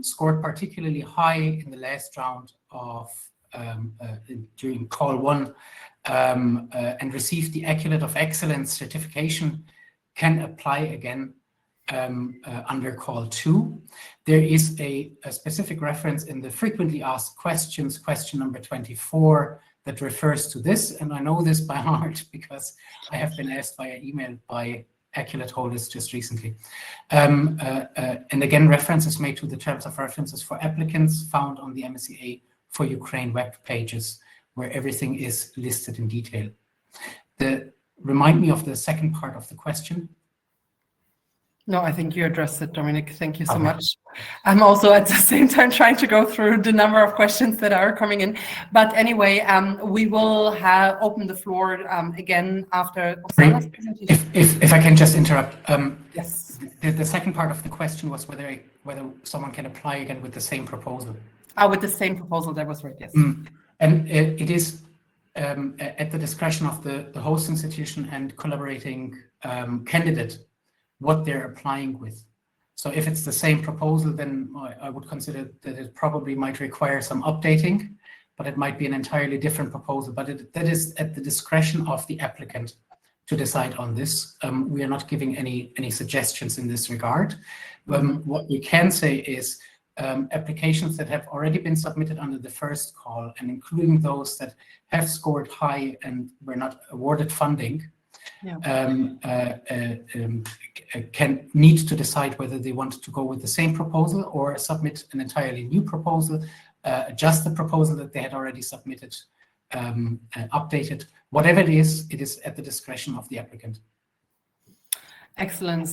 scored particularly high in the last round of during call 1 and received the Accolade of Excellence certification can apply again under call 2. There is a specific reference in the frequently asked questions, question number 24, that refers to this, and I know this by heart because I have been asked via email by Accolade holders just recently. And again, reference is made to the terms of references for applicants found on the MSCA4Ukraine web pages, where everything is listed in detail. Remind me of the second part of the question. No, I think you addressed it, Dominic. Thank you so much. I'm also at the same time trying to go through the number of questions that are coming in. But anyway, we will open the floor again after Oksana's presentation. If I can just interrupt. Yes. The second part of the question was whether someone can apply again with the same proposal. With the same proposal, that was right, yes. And it is at the discretion of the host institution and collaborating candidate what they're applying with. So if it's the same proposal, then I would consider that it probably might require some updating, but it might be an entirely different proposal. But that is at the discretion of the applicant to decide on this. We are not giving any suggestions in this regard. What we can say is applications that have already been submitted under the first call, and including those that have scored high and were not awarded funding, can need to decide whether they want to go with the same proposal or submit an entirely new proposal, adjust the proposal that they had already submitted, updated. Whatever it is at the discretion of the applicant. Excellent.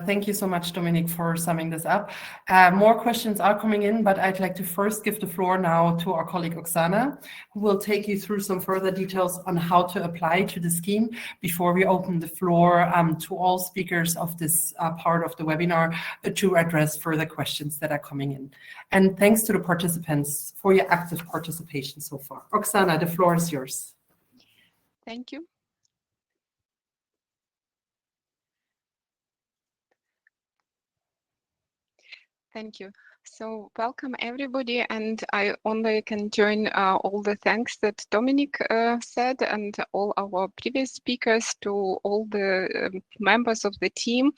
Thank you so much, Dominic, for summing this up. More questions are coming in, but I'd like to first give the floor now to our colleague Oksana, who will take you through some further details on how to apply to the scheme before we open the floor to all speakers of this part of the webinar to address further questions that are coming in. And thanks to the participants for your active participation so far. Oksana, the floor is yours. Thank you. Thank you. So welcome everybody, and I only can join all the thanks that Dominic said, and all our previous speakers, to all the members of the team,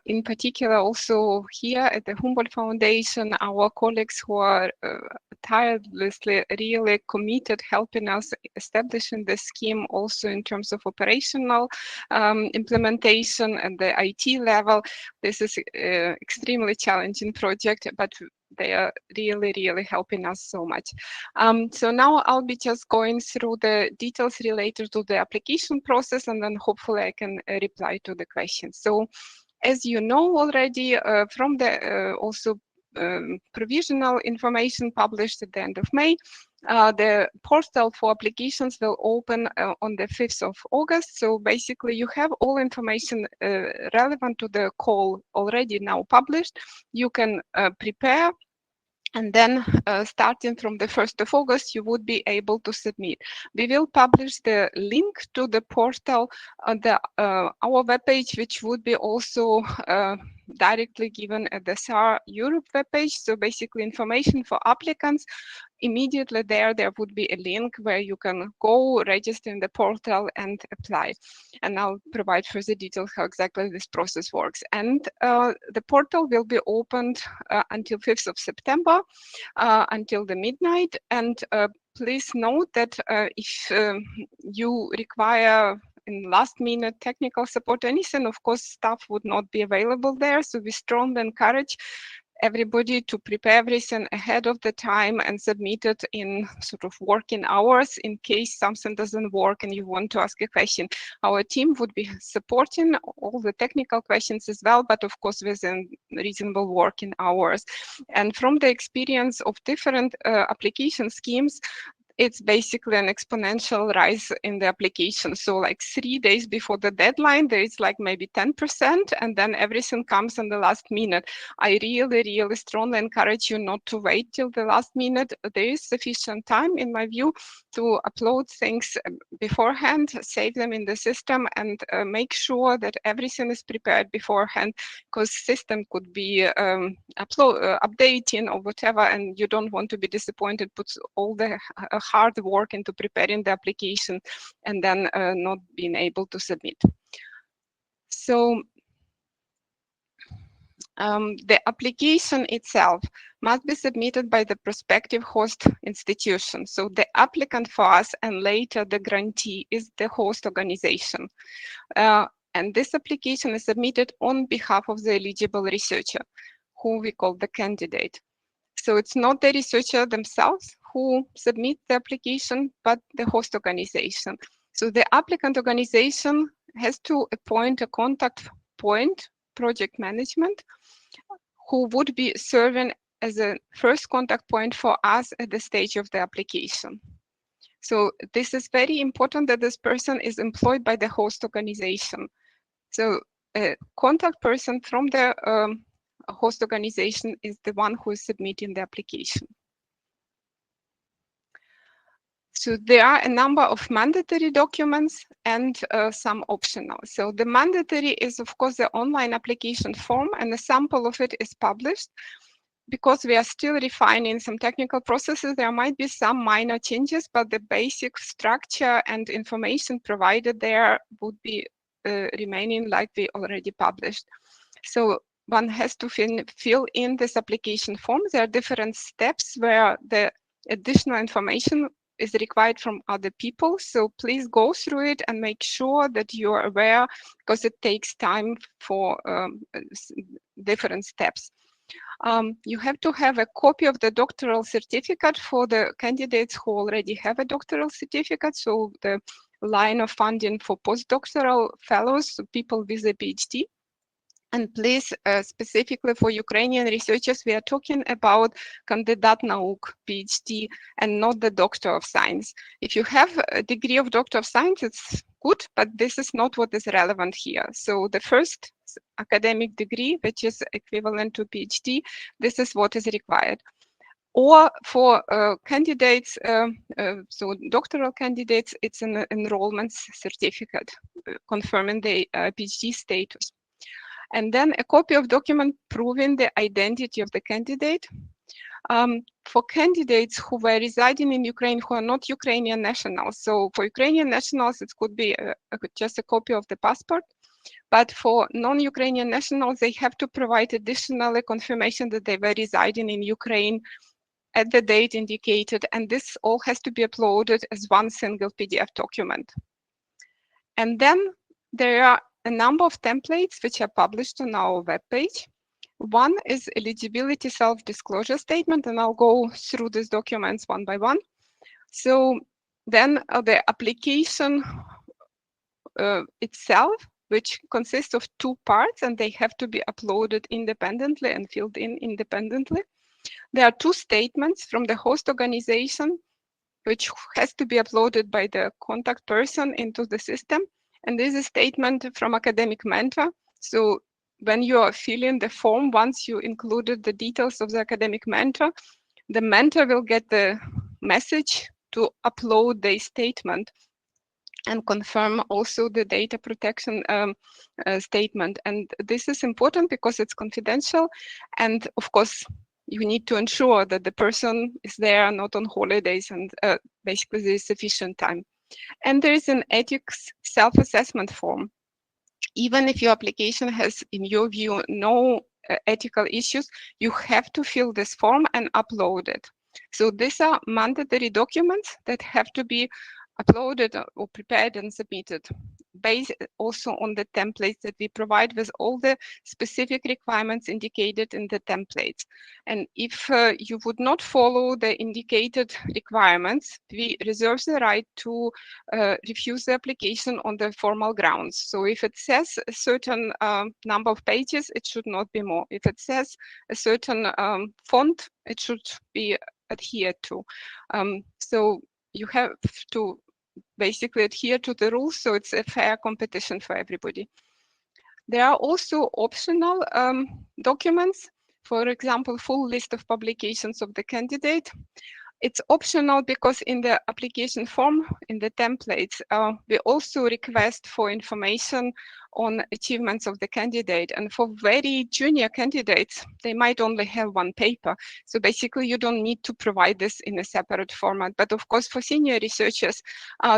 in particular also here at the Humboldt Foundation, our colleagues who are tirelessly really committed helping us establishing the scheme also in terms of operational implementation at the IT level. This is an extremely challenging project, but they are really helping us so much. So now I'll be just going through the details related to the application process, and then hopefully I can reply to the questions. So as you know already from the also provisional information published at the end of May, the portal for applications will open on the 5th of August. So basically you have all information relevant to the call already now published. You can prepare, and then starting from the 1st of August, you would be able to submit. We will publish the link to the portal on our webpage, which would be also directly given at the SAR Europe webpage. So basically information for applicants. Immediately there would be a link where you can go register in the portal and apply. And I'll provide further details how exactly this process works. And the portal will be opened until 5th of September, until the midnight. And please note that if you require in last minute technical support, anything, of course, staff would not be available there. So we strongly encourage everybody to prepare everything ahead of the time and submit it in sort of working hours in case something doesn't work and you want to ask a question. Our team would be supporting all the technical questions as well, but of course within reasonable working hours. And from the experience of different application schemes, it's basically an exponential rise in the application. So like 3 days before the deadline, there is like maybe 10%, and then everything comes in the last minute. I really strongly encourage you not to wait till the last minute. There is sufficient time, in my view, to upload things beforehand, save them in the system, and make sure that everything is prepared beforehand, because system could be updating or whatever, and you don't want to be disappointed, put all the hard work into preparing the application and then not being able to submit. So the application itself must be submitted by the prospective host institution. So the applicant for us and later the grantee is the host organization. And this application is submitted on behalf of the eligible researcher, who we call the candidate. So it's not the researcher themselves who submit the application, but the host organization. So the applicant organization has to appoint a contact point, project management, who would be serving as a first contact point for us at the stage of the application. So this is very important that this person is employed by the host organization. So a contact person from the host organization is the one who is submitting the application. So there are a number of mandatory documents and some optional. So the mandatory is, of course, the online application form, and a sample of it is published. Because we are still refining some technical processes, there might be some minor changes, but the basic structure and information provided there would be remaining like we already published. So one has to fill in this application form. There are different steps where the additional information is required from other people. So please go through it and make sure that you're aware, because it takes time for different steps. You have to have a copy of the doctoral certificate for the candidates who already have a doctoral certificate. So the line of funding for postdoctoral fellows, so people with a PhD. And please, specifically for Ukrainian researchers, we are talking about Kandidat Nauk, PhD, and not the Doctor of Science. If you have a degree of Doctor of Science, it's good, but this is not what is relevant here. So the first academic degree, which is equivalent to PhD, this is what is required. Or for candidates, so doctoral candidates, it's an enrollment certificate confirming the PhD status. And then a copy of document proving the identity of the candidate. For candidates who were residing in Ukraine who are not Ukrainian nationals, so for Ukrainian nationals, it could be just a copy of the passport. But for non-Ukrainian nationals, they have to provide additionally confirmation that they were residing in Ukraine at the date indicated, and this all has to be uploaded as one single PDF document. And then there are a number of templates which are published on our webpage. One is eligibility self-disclosure statement, and I'll go through these documents one by one. So then the application itself, which consists of 2 parts, and they have to be uploaded independently and filled in independently. There are 2 statements from the host organization, which has to be uploaded by the contact person into the system. And this is a statement from academic mentor. So when you are filling the form, once you included the details of the academic mentor, the mentor will get the message to upload the statement and confirm also the data protection statement. And this is important because it's confidential. And of course, you need to ensure that the person is there, not on holidays, and basically there is sufficient time. And there is an ethics self-assessment form. Even if your application has, in your view, no ethical issues, you have to fill this form and upload it. So these are mandatory documents that have to be uploaded or prepared and submitted, based also on the templates that we provide with all the specific requirements indicated in the templates. And if you would not follow the indicated requirements, we reserve the right to refuse the application on the formal grounds. So if it says a certain number of pages, it should not be more. If it says a certain font, it should be adhered to. So you have to basically adhere to the rules, so it's a fair competition for everybody. There are also optional documents, for example, full list of publications of the candidate. It's optional because in the application form, in the templates, we also request for information on achievements of the candidate. And for very junior candidates, they might only have one paper. So basically, you don't need to provide this in a separate format. But of course, for senior researchers,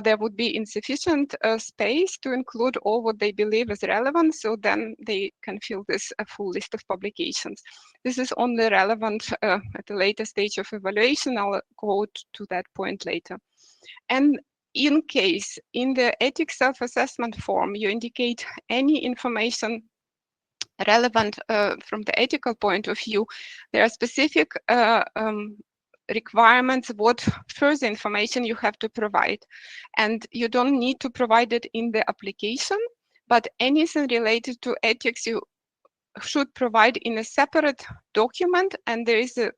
there would be insufficient space to include all what they believe is relevant. So then they can fill this full list of publications. This is only relevant at a later stage of evaluation. I'll go to that point later. And in case in the ethics self-assessment form, you indicate any information relevant from the ethical point of view, there are specific requirements what further information you have to provide. And you don't need to provide it in the application, but anything related to ethics you should provide in a separate document, and there is a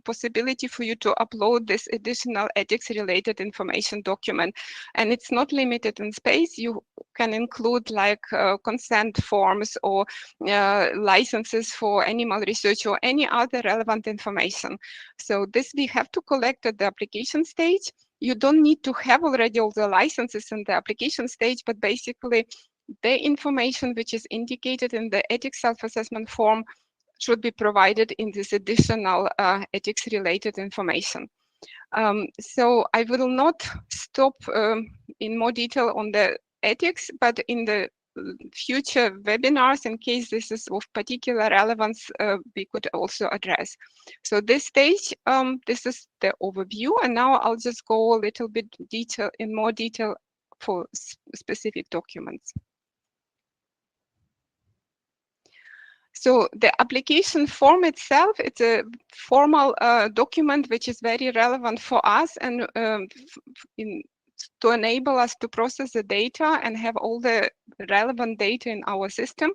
possibility for you to upload this additional ethics related information document. And it's not limited in space. You can include like consent forms or licenses for animal research or any other relevant information. So this we have to collect at the application stage. You don't need to have already all the licenses in the application stage, but basically the information which is indicated in the ethics self-assessment form should be provided in this additional ethics-related information. So I will not stop in more detail on the ethics, but in the future webinars, in case this is of particular relevance, we could also address. So this stage, this is the overview, and now I'll just go a little bit in more detail for specific documents. So the application form itself, it's a formal document which is very relevant for us and to enable us to process the data and have all the relevant data in our system.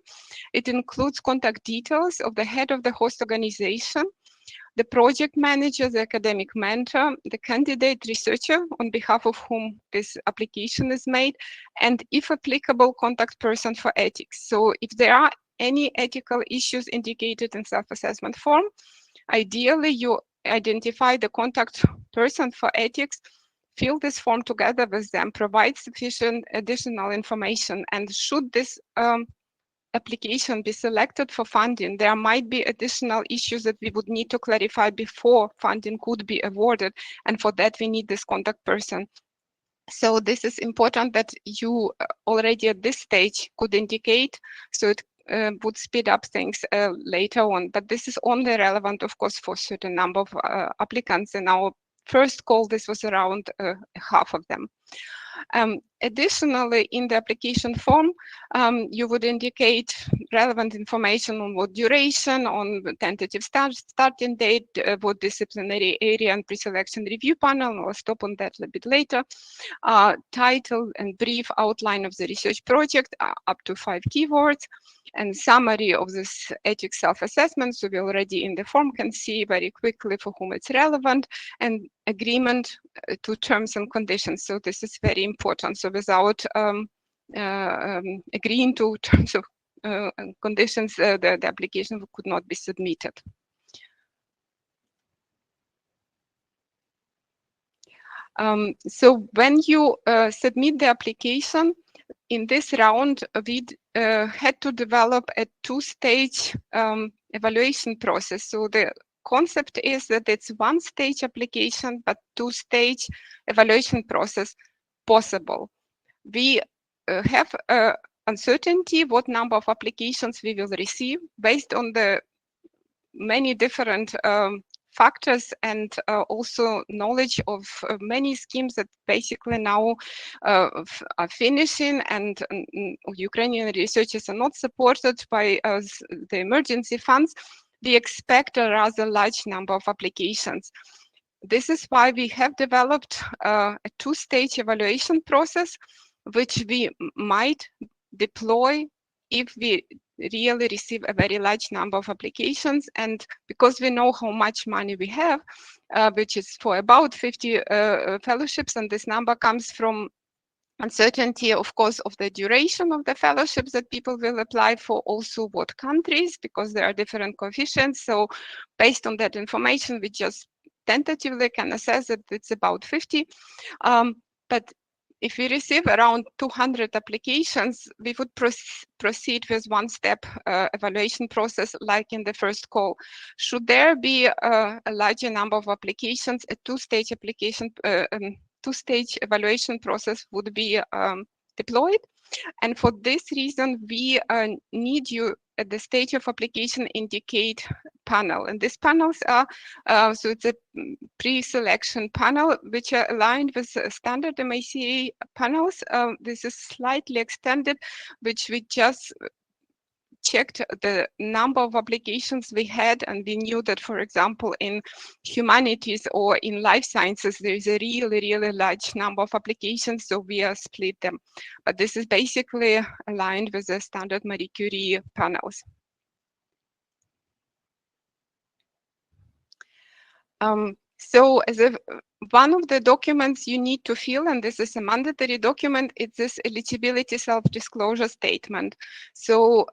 It includes contact details of the head of the host organization, the project manager, the academic mentor, the candidate researcher on behalf of whom this application is made, and if applicable, contact person for ethics. So if there are any ethical issues indicated in self-assessment form, ideally you identify the contact person for ethics, fill this form together with them, provide sufficient additional information, and should this application be selected for funding, there might be additional issues that we would need to clarify before funding could be awarded, and for that we need this contact person. So this is important that you already at this stage could indicate, so it would speed up things later on. But this is only relevant, of course, for a certain number of applicants. In our first call, this was around half of them. Additionally, in the application form, you would indicate relevant information on what duration, on tentative starting date, what disciplinary area and pre-selection review panel. I'll stop on that a little bit later. Title and brief outline of the research project, up to 5 keywords, and summary of this ethics self-assessment. So we already in the form can see very quickly for whom it's relevant, and agreement to terms and conditions. So this is very important. So without agreeing to terms of and conditions, the application could not be submitted. So when you submit the application, in this round, we had to develop a two-stage evaluation process. So the concept is that it's one-stage application, but two-stage evaluation process possible. We have uncertainty what number of applications we will receive based on the many different factors and also knowledge of many schemes that basically now are finishing, and Ukrainian researchers are not supported by the emergency funds. We expect a rather large number of applications. This is why we have developed a two-stage evaluation process, which we might deploy if we really receive a very large number of applications. And because we know how much money we have, which is for about 50 fellowships, and this number comes from uncertainty, of course, of the duration of the fellowships that people will apply for, also what countries, because there are different coefficients. So based on that information, we just tentatively can assess that it's about 50. But if we receive around 200 applications, we would proceed with one-step evaluation process like in the first call. Should there be a larger number of applications, a two-stage application two-stage evaluation process would be deployed. And for this reason, we need you at the stage of application indicate panel. And these panels are, so it's a pre-selection panel, which are aligned with standard MSCA panels. This is slightly extended, which we just checked the number of applications we had, and we knew that, for example, in humanities or in life sciences, there is a really large number of applications, so we split them. But this is basically aligned with the standard Marie Curie panels. So as one of the documents you need to fill, and this is a mandatory document, it's this eligibility self-disclosure statement. So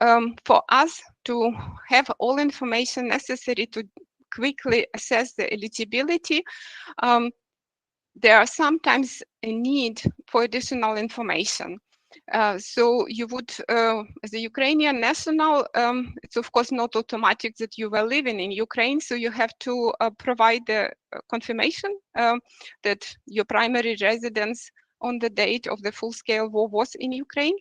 for us to have all information necessary to quickly assess the eligibility, there are sometimes a need for additional information. So you would, as a Ukrainian national, it's of course not automatic that you were living in Ukraine, so you have to provide the confirmation that your primary residence on the date of the full-scale war was in Ukraine,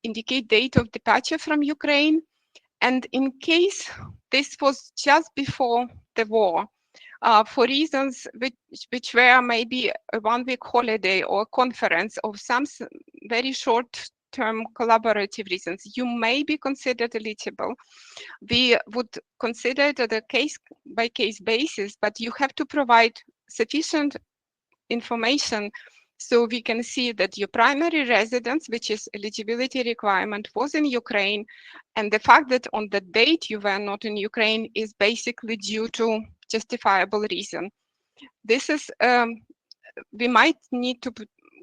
indicate date of departure from Ukraine, and in case this was just before the war, for reasons which were maybe a one-week holiday or conference or some very short-term collaborative reasons, you may be considered eligible. We would consider it at a case-by-case basis, but you have to provide sufficient information so we can see that your primary residence, which is eligibility requirement, was in Ukraine, and the fact that on the date you were not in Ukraine is basically due to justifiable reason. This is, we might need to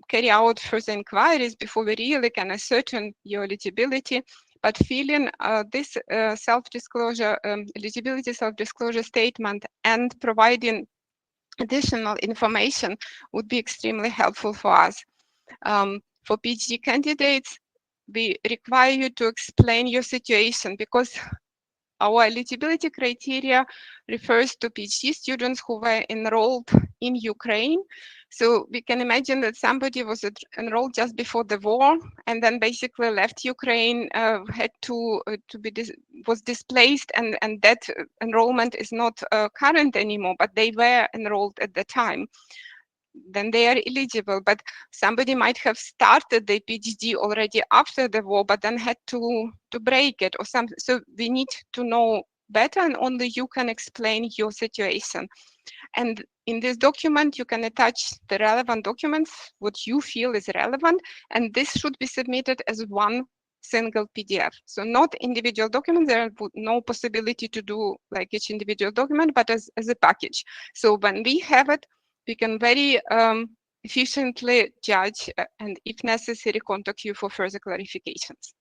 carry out further inquiries before we really can ascertain your eligibility, but filling this self-disclosure, eligibility self-disclosure statement and providing additional information would be extremely helpful for us. For PhD candidates, we require you to explain your situation because our eligibility criteria refers to PhD students who were enrolled in Ukraine. So we can imagine that somebody was enrolled just before the war and then basically left Ukraine, had to was displaced, and that enrollment is not current anymore, but they were enrolled at the time. Then they are eligible, but somebody might have started their PhD already after the war, but then had to break it or something. So we need to know better, and only you can explain your situation. And in this document, you can attach the relevant documents, what you feel is relevant, and this should be submitted as one single PDF. So not individual documents, there is no possibility to do like each individual document, but as a package. So when we have it, we can very efficiently judge and if necessary, contact you for further clarifications.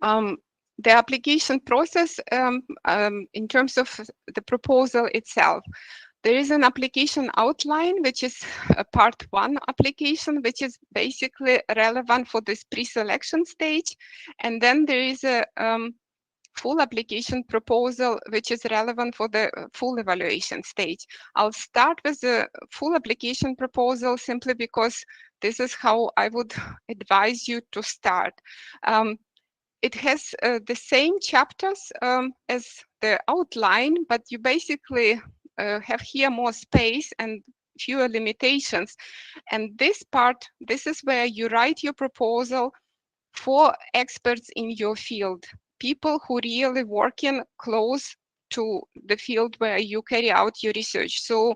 The application process in terms of the proposal itself. There is an application outline, which is a part 1 application, which is basically relevant for this pre-selection stage. And then there is a full application proposal, which is relevant for the full evaluation stage. I'll start with the full application proposal simply because this is how I would advise you to start. It has the same chapters as the outline, but you basically have here more space and fewer limitations. And this part, this is where you write your proposal for experts in your field, people who really working close to the field where you carry out your research. So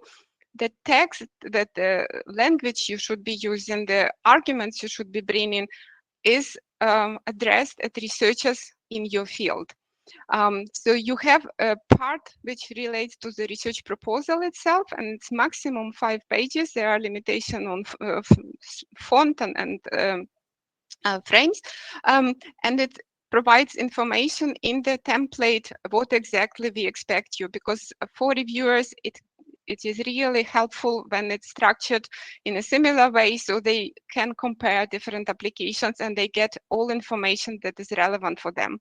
the text, that the language you should be using, the arguments you should be bringing is addressed at researchers in your field. So you have a part which relates to the research proposal itself, and it's maximum 5 pages. There are limitations on font and frames, and it provides information in the template what exactly we expect you, because for reviewers it is really helpful when it's structured in a similar way, so they can compare different applications and they get all information that is relevant for them.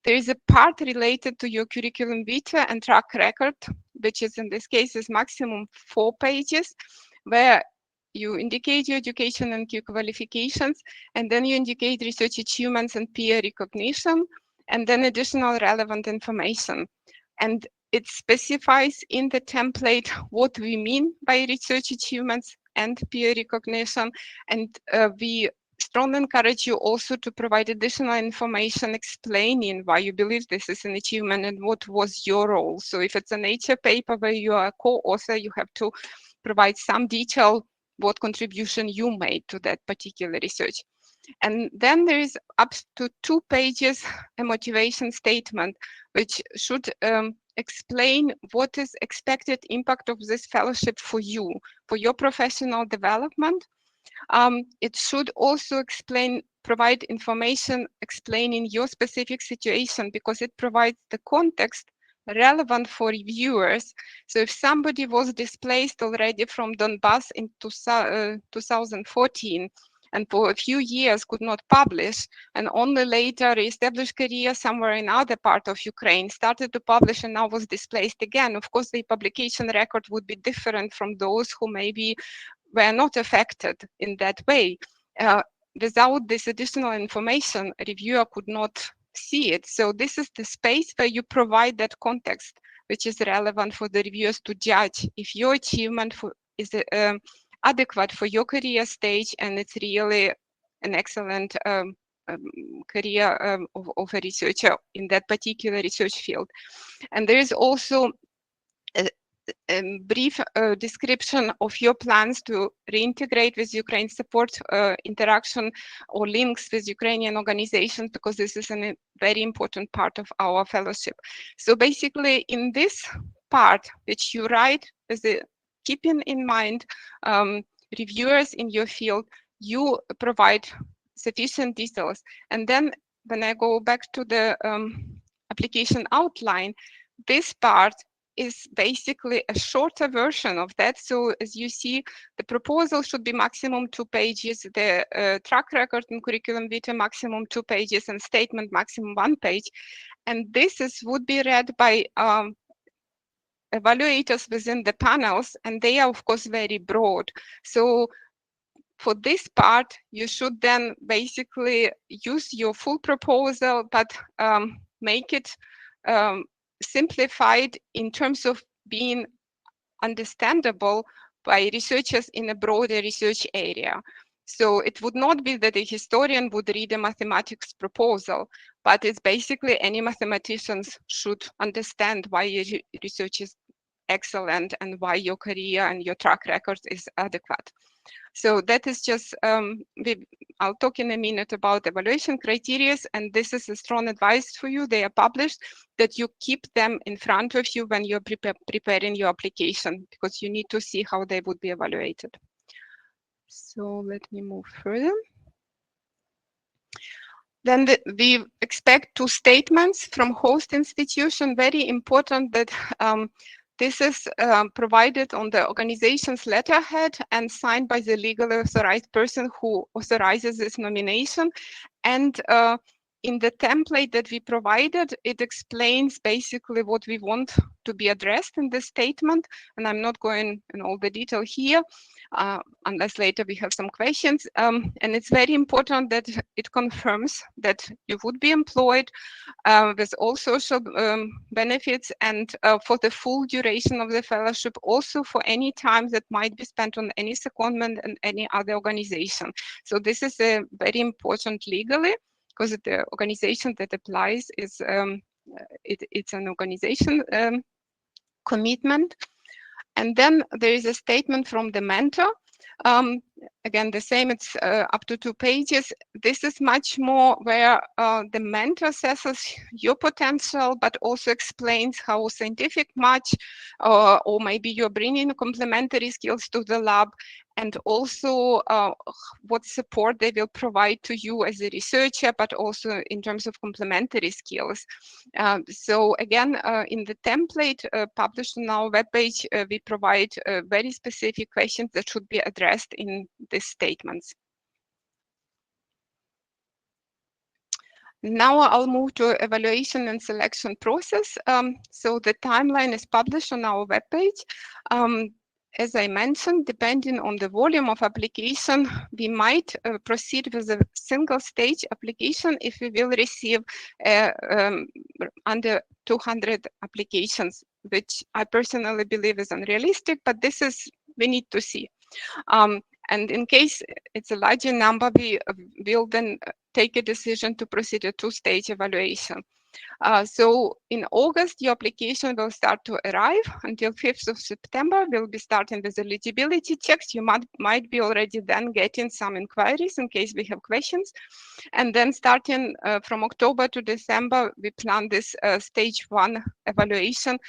There is a part related to your curriculum vitae and track record, which is in this case is maximum 4 pages, where you indicate your education and your qualifications, and then you indicate research achievements and peer recognition, and then additional relevant information. And it specifies in the template what we mean by research achievements and peer recognition, and we strongly encourage you also to provide additional information explaining why you believe this is an achievement and what was your role. So if it's a Nature paper where you are a co-author, you have to provide some detail what contribution you made to that particular research. And then there is up to 2 pages a motivation statement, which should explain what is expected impact of this fellowship for you, for your professional development. It should also provide information explaining your specific situation, because it provides the context relevant for reviewers. So if somebody was displaced already from Donbass in 2014 and for a few years could not publish, and only later established career somewhere in other part of Ukraine, started to publish and now was displaced again, of course the publication record would be different from those who maybe were not affected in that way. Without this additional information, a reviewer could not see it. So this is the space where you provide that context, which is relevant for the reviewers to judge if your achievement is adequate for your career stage, and it's really an excellent career of a researcher in that particular research field. And there is also a brief description of your plans to reintegrate with Ukraine, support interaction or links with Ukrainian organizations, because this is a very important part of our fellowship. So basically in this part, which you write as keeping in mind reviewers in your field, you provide sufficient details. And then when I go back to the application outline, this part is basically a shorter version of that. So as you see, the proposal should be maximum 2 pages, the track record and curriculum vitae maximum 2 pages, and statement maximum 1 page. And this would be read by evaluators within the panels, and they are of course very broad. So for this part, you should then basically use your full proposal, but make it simplified in terms of being understandable by researchers in a broader research area. So it would not be that a historian would read a mathematics proposal, but it's basically any mathematicians should understand why your research is excellent and why your career and your track record is adequate. So that is just, I'll talk in a minute about evaluation criteria, and this is a strong advice for you. They are published, that you keep them in front of you when you're preparing your application, because you need to see how they would be evaluated. So let me move further. Then we expect 2 statements from host institution. Very important that this is provided on the organization's letterhead and signed by the legally authorized person who authorizes this nomination. And in the template that we provided, it explains basically what we want to be addressed in this statement. And I'm not going in all the detail here, unless later we have some questions. And it's very important that it confirms that you would be employed with all social benefits, and for the full duration of the fellowship, also for any time that might be spent on any secondment and any other organization. So this is a very important legally, because the organization that applies is it's an organization commitment. And then there is a statement from the mentor. Again, the same, it's up to 2 pages. This is much more where the mentor assesses your potential, but also explains how scientific match, or maybe you're bringing complementary skills to the lab, and also what support they will provide to you as a researcher, but also in terms of complementary skills. So again, in the template published on our webpage, we provide very specific questions that should be addressed in these statements. Now I'll move to evaluation and selection process. So the timeline is published on our webpage. As I mentioned, depending on the volume of application, we might proceed with a single stage application if we will receive under 200 applications, which I personally believe is unrealistic, but this is, we need to see. And in case it's a larger number, we will then take a decision to proceed a 2-stage evaluation. So in August, your application will start to arrive. Until 5th of September, we'll be starting with eligibility checks. You might be already then getting some inquiries in case we have questions. And then starting from October to December, we plan this stage 1 evaluation,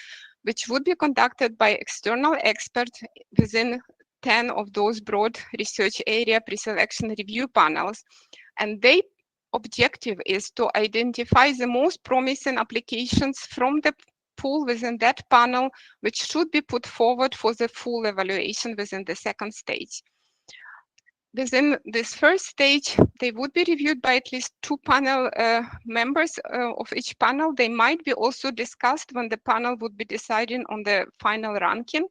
which would be conducted by external experts within 10 of those broad research area pre-selection review panels. And their objective is to identify the most promising applications from the pool within that panel, which should be put forward for the full evaluation within the 2nd stage. Within this 1st stage, they would be reviewed by at least 2 panel members of each panel. They might be also discussed when the panel would be deciding on the final ranking.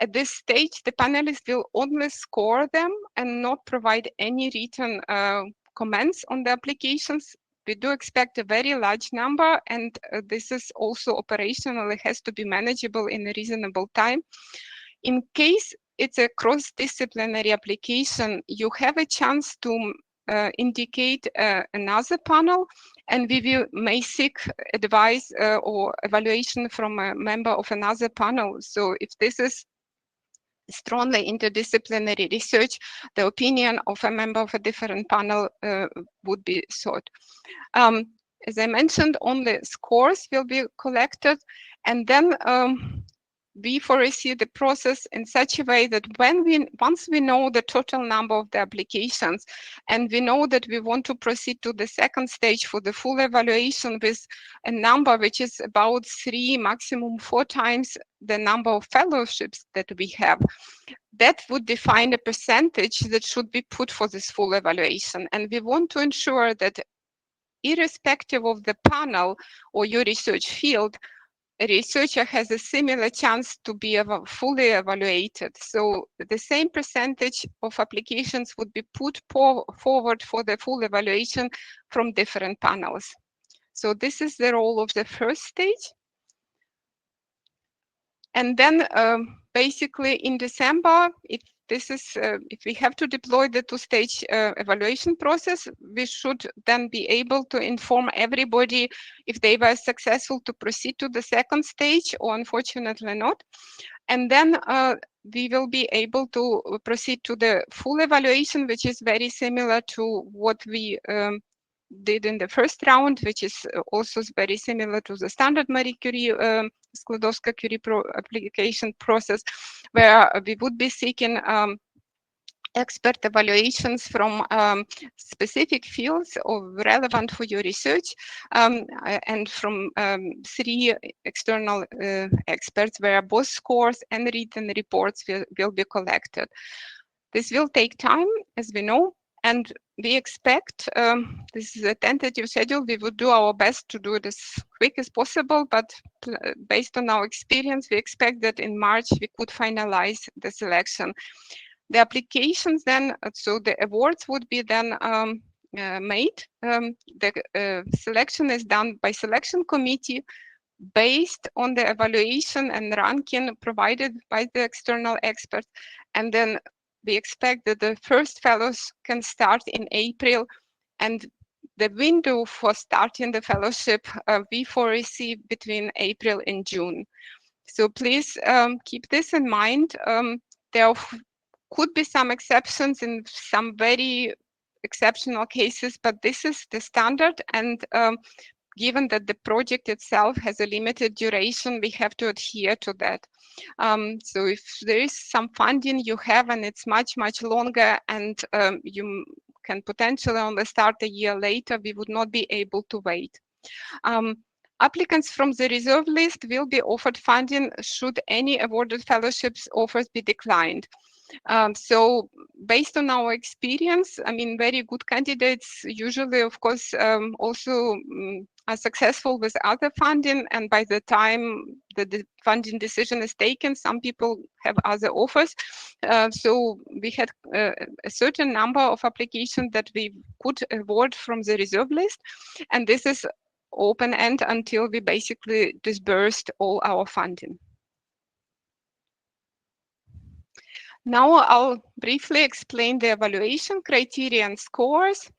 At this stage, the panelists will only score them and not provide any written comments on the applications. We do expect a very large number, and this is also operationally has to be manageable in a reasonable time. In case it's a cross-disciplinary application, you have a chance to indicate another panel, and we may seek advice or evaluation from a member of another panel. So if this is strongly interdisciplinary research, the opinion of a member of a different panel would be sought. As I mentioned, only scores will be collected, and then we foresee the process in such a way that once we know the total number of the applications, and we know that we want to proceed to the 2nd stage for the full evaluation with a number which is about 3, maximum 4 times the number of fellowships that we have, that would define a percentage that should be put for this full evaluation. And we want to ensure that irrespective of the panel or your research field, a researcher has a similar chance to be fully evaluated. So the same percentage of applications would be put forward for the full evaluation from different panels. So this is the role of the 1st stage. And then basically in December, if we have to deploy the 2-stage evaluation process, we should then be able to inform everybody if they were successful to proceed to the 2nd stage or unfortunately not. And then we will be able to proceed to the full evaluation, which is very similar to what we did in the 1st round, which is also very similar to the standard Marie Curie Skłodowska-Curie application process, where we would be seeking expert evaluations from specific fields relevant for your research, and from 3 external experts, where both scores and written reports will be collected. This will take time, as we know, and we expect, this is a tentative schedule, we would do our best to do it as quick as possible, but based on our experience, we expect that in March we could finalize the selection. The applications then, so the awards would be then made. The selection is done by selection committee based on the evaluation and ranking provided by the external experts. And then we expect that the first fellows can start in April, and the window for starting the fellowship we foresee between April and June. So please keep this in mind. There could be some exceptions in some very exceptional cases, but this is the standard. And given that the project itself has a limited duration, we have to adhere to that. So if there is some funding you have and it's much, much longer, and you can potentially only start a year later, we would not be able to wait. Applicants from the reserve list will be offered funding should any awarded fellowships offers be declined. So based on our experience, I mean, very good candidates usually, of course, also are successful with other funding, and by the time the funding decision is taken, some people have other offers. So we had a certain number of applications that we could award from the reserve list, and this is open end until we basically disbursed all our funding. Now I'll briefly explain the evaluation criteria and scores,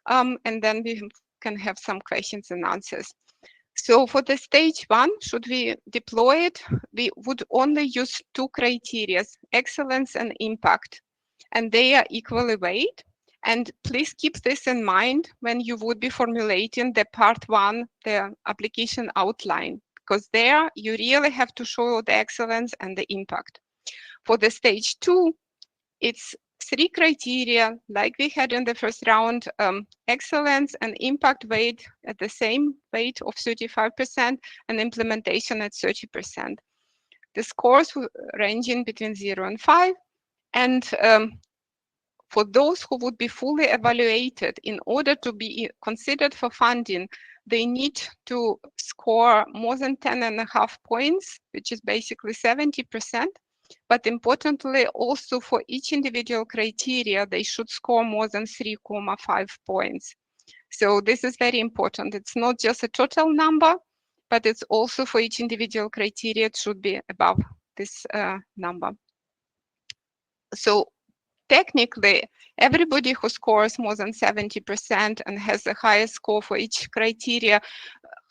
and then we can have some questions and answers. So for the stage 1, should we deploy it, we would only use 2 criteria, excellence and impact, and they are equally weighted. And please keep this in mind when you would be formulating the part 1, the application outline, because there you really have to show the excellence and the impact. For the stage 2, it's 3 criteria, like we had in the first round, excellence and impact weight at the same weight of 35% and implementation at 30%. The scores ranging between 0 and 5. And for those who would be fully evaluated, in order to be considered for funding, they need to score more than 10.5 points, which is basically 70%. But importantly, also for each individual criteria, they should score more than 3.5 points. So this is very important. It's not just a total number, but it's also for each individual criteria, it should be above this number. So technically, everybody who scores more than 70% and has the highest score for each criteria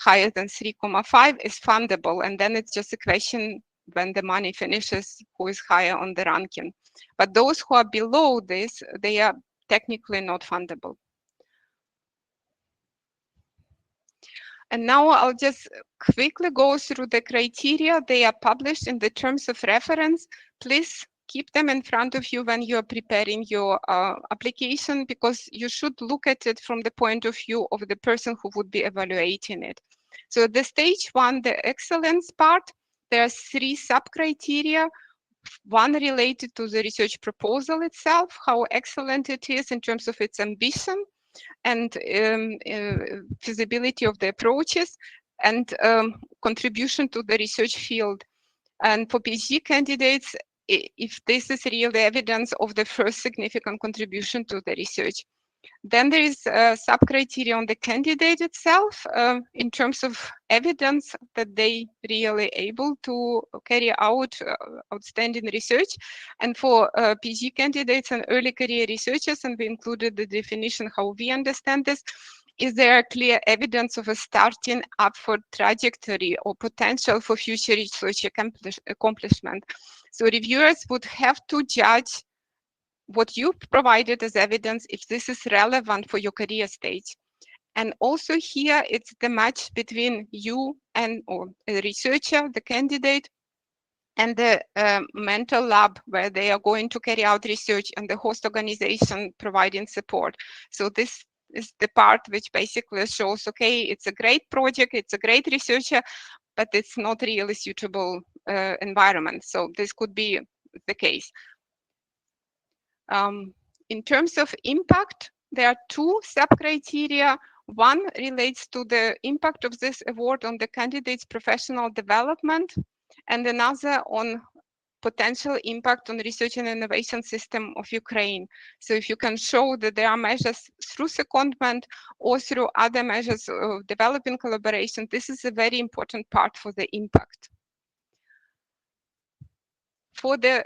higher than 3.5 is fundable. And then it's just a question when the money finishes, who is higher on the ranking. But those who are below this, they are technically not fundable. And now I'll just quickly go through the criteria. They are published in the terms of reference. Please keep them in front of you when you are preparing your application, because you should look at it from the point of view of the person who would be evaluating it. So the stage 1, the excellence part, there are 3 sub-criteria. One related to the research proposal itself, how excellent it is in terms of its ambition and feasibility of the approaches, and contribution to the research field. And for PhD candidates, if this is real evidence of the first significant contribution to the research. Then there is a sub-criteria on the candidate itself in terms of evidence that they really able to carry out outstanding research. And for PhD candidates and early career researchers, and we included the definition how we understand this, is there clear evidence of a starting upward trajectory or potential for future research accomplishment. So reviewers would have to judge what you provided as evidence, if this is relevant for your career stage. And also here, it's the match between you and or a researcher, the candidate, and the mental lab where they are going to carry out research, and the host organization providing support. So this is the part which basically shows, okay, it's a great project, it's a great researcher, but it's not really suitable environment. So this could be the case. In terms of impact, there are 2 sub-criteria. One relates to the impact of this award on the candidate's professional development, and another on potential impact on research and innovation system of Ukraine. So if you can show that there are measures through secondment or through other measures of developing collaboration, this is a very important part for the impact. For the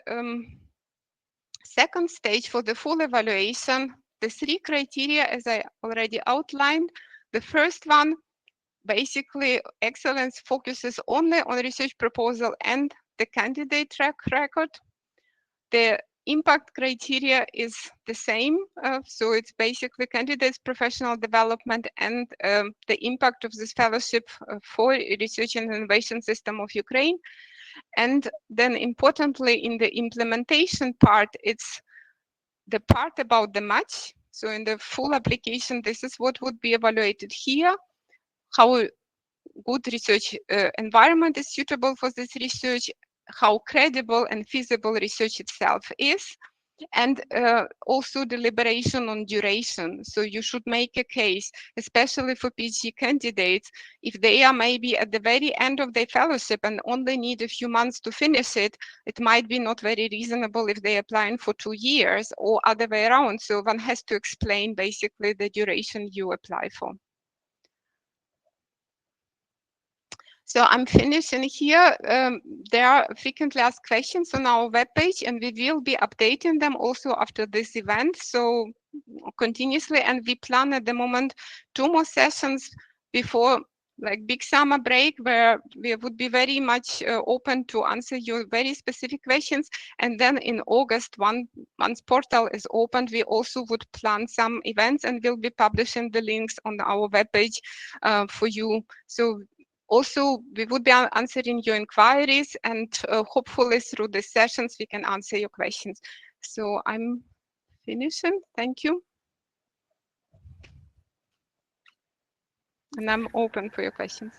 second stage, for the full evaluation, the 3 criteria, as I already outlined. The first one, basically excellence focuses only on research proposal and the candidate track record. The impact criteria is the same, so it's basically candidates' professional development and the impact of this fellowship for research and innovation system of Ukraine. And then importantly, in the implementation part, it's the part about the match. So in the full application, this is what would be evaluated here, how good research environment is suitable for this research, how credible and feasible research itself is, and also deliberation on duration. So you should make a case, especially for PhD candidates, if they are maybe at the very end of their fellowship and only need a few months to finish it, it might be not very reasonable if they're applying for 2 years or other way around. So one has to explain basically the duration you apply for. So I'm finishing here. There are frequently asked questions on our webpage, and we will be updating them also after this event, so continuously. And we plan at the moment 2 more sessions before like big summer break, where we would be very much open to answer your very specific questions. And then in August, once portal is opened, we also would plan some events and we'll be publishing the links on our webpage for you. So also, we would be answering your inquiries, and hopefully through the sessions, we can answer your questions. So I'm finishing. Thank you. And I'm open for your questions.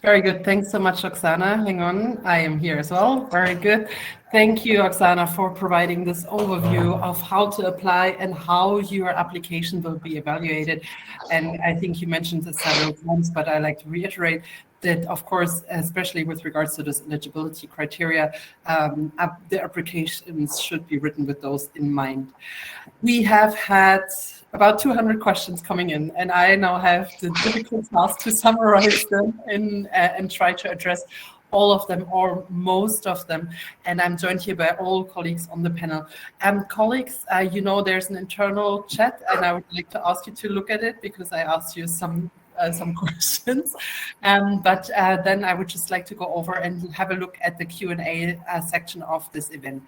Very good. Thanks so much, Oksana. Hang on, I am here as well. Very good. Thank you, Oksana, for providing this overview of how to apply and how your application will be evaluated. And I think you mentioned this several times, but I like to reiterate that, of course, especially with regards to this eligibility criteria, the applications should be written with those in mind. We have had about 200 questions coming in, and I now have the difficult task to summarize them and try to address all of them or most of them. And I'm joined here by all colleagues on the panel. Colleagues, you know there's an internal chat, and I would like to ask you to look at it because I asked you some questions. But then I would just like to go over and have a look at the Q&A section of this event.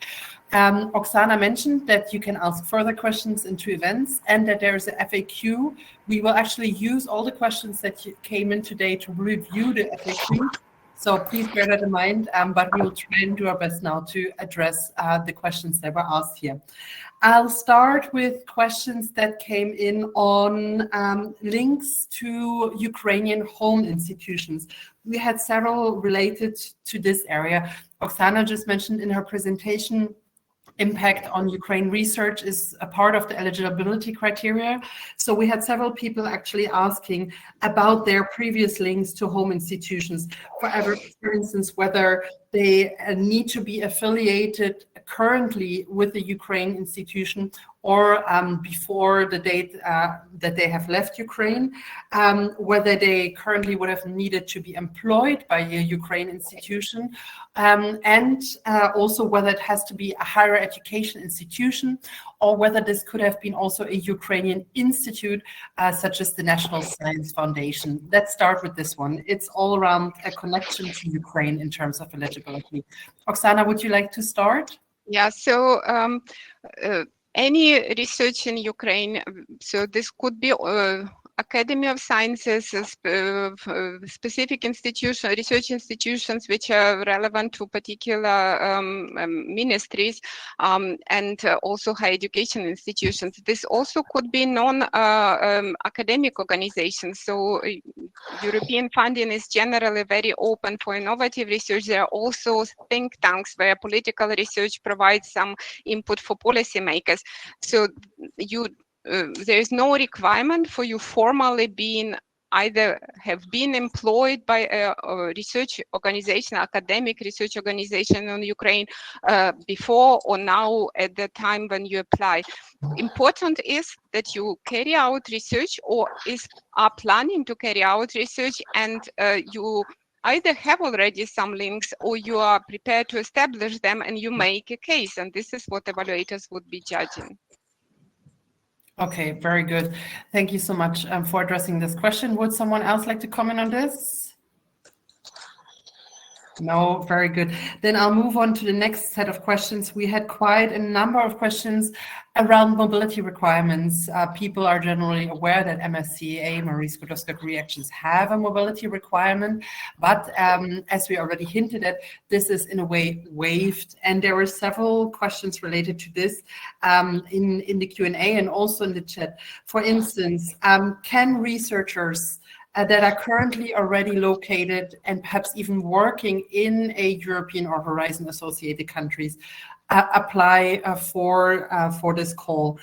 Oksana mentioned that you can ask further questions into events and that there is a FAQ. We will actually use all the questions that came in today to review the FAQ. So please bear that in mind, but we will try and do our best now to address the questions that were asked here. I'll start with questions that came in on links to Ukrainian home institutions. We had several related to this area. Oksana just mentioned in her presentation impact on Ukraine research is a part of the eligibility criteria. So we had several people actually asking about their previous links to home institutions. For instance, whether they need to be affiliated currently with the Ukraine institution or before the date that they have left Ukraine, whether they currently would have needed to be employed by a Ukraine institution, and also whether it has to be a higher education institution or whether this could have been also a Ukrainian institute, such as the National Science Foundation. Let's start with this one. It's all around a connection to Ukraine in terms of eligibility. Oksana, would you like to start? Yeah, so any research in Ukraine, so this could be Academy of Sciences, specific institutions, research institutions which are relevant to particular ministries, and also higher education institutions. This also could be non-academic organizations. So European funding is generally very open for innovative research. There are also think tanks where political research provides some input for policymakers. So there is no requirement for you formally being either have been employed by a research organization, academic research organization in Ukraine before or now at the time when you apply. Important is that you carry out research or are planning to carry out research, and you either have already some links or you are prepared to establish them and you make a case, and this is what evaluators would be judging. Okay, very good. Thank you so much for addressing this question. Would someone else like to comment on this? No, very good. Then I'll move on to the next set of questions. We had quite a number of questions around mobility requirements. People are generally aware that MSCA, Marie Skłodowska reactions, have a mobility requirement, but as we already hinted at, this is in a way waived, and there were several questions related to this in the Q&A and also in the chat. For instance, can researchers that are currently already located and perhaps even working in a European or Horizon associated countries apply for this call?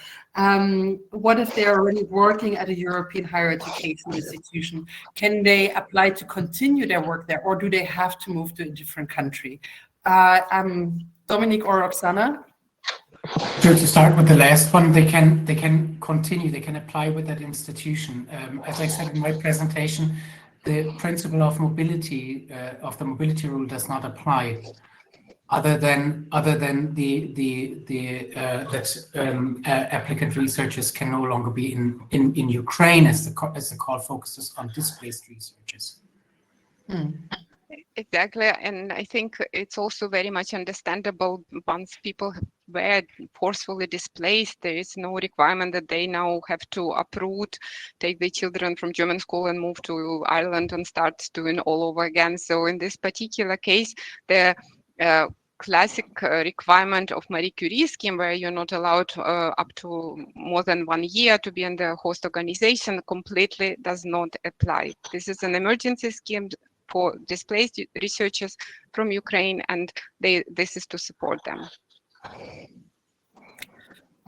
What if they're already working at a European higher education institution? Can they apply to continue their work there, or do they have to move to a different country? Dominic or Oksana? To start with the last one, they can continue, they can apply with that institution. As I said in my presentation, the principle of mobility, of the mobility rule, does not apply, other than applicant researchers can no longer be in Ukraine, as the call focuses on displaced researchers. Exactly, and I think it's also very much understandable once people were forcefully displaced, there is no requirement that they now have to uproot, take their children from German school and move to Ireland and start doing all over again. So in this particular case, the classic requirement of Marie Curie scheme, where you're not allowed up to more than 1 year to be in the host organization, completely does not apply. This is an emergency scheme for displaced researchers from Ukraine, and this is to support them.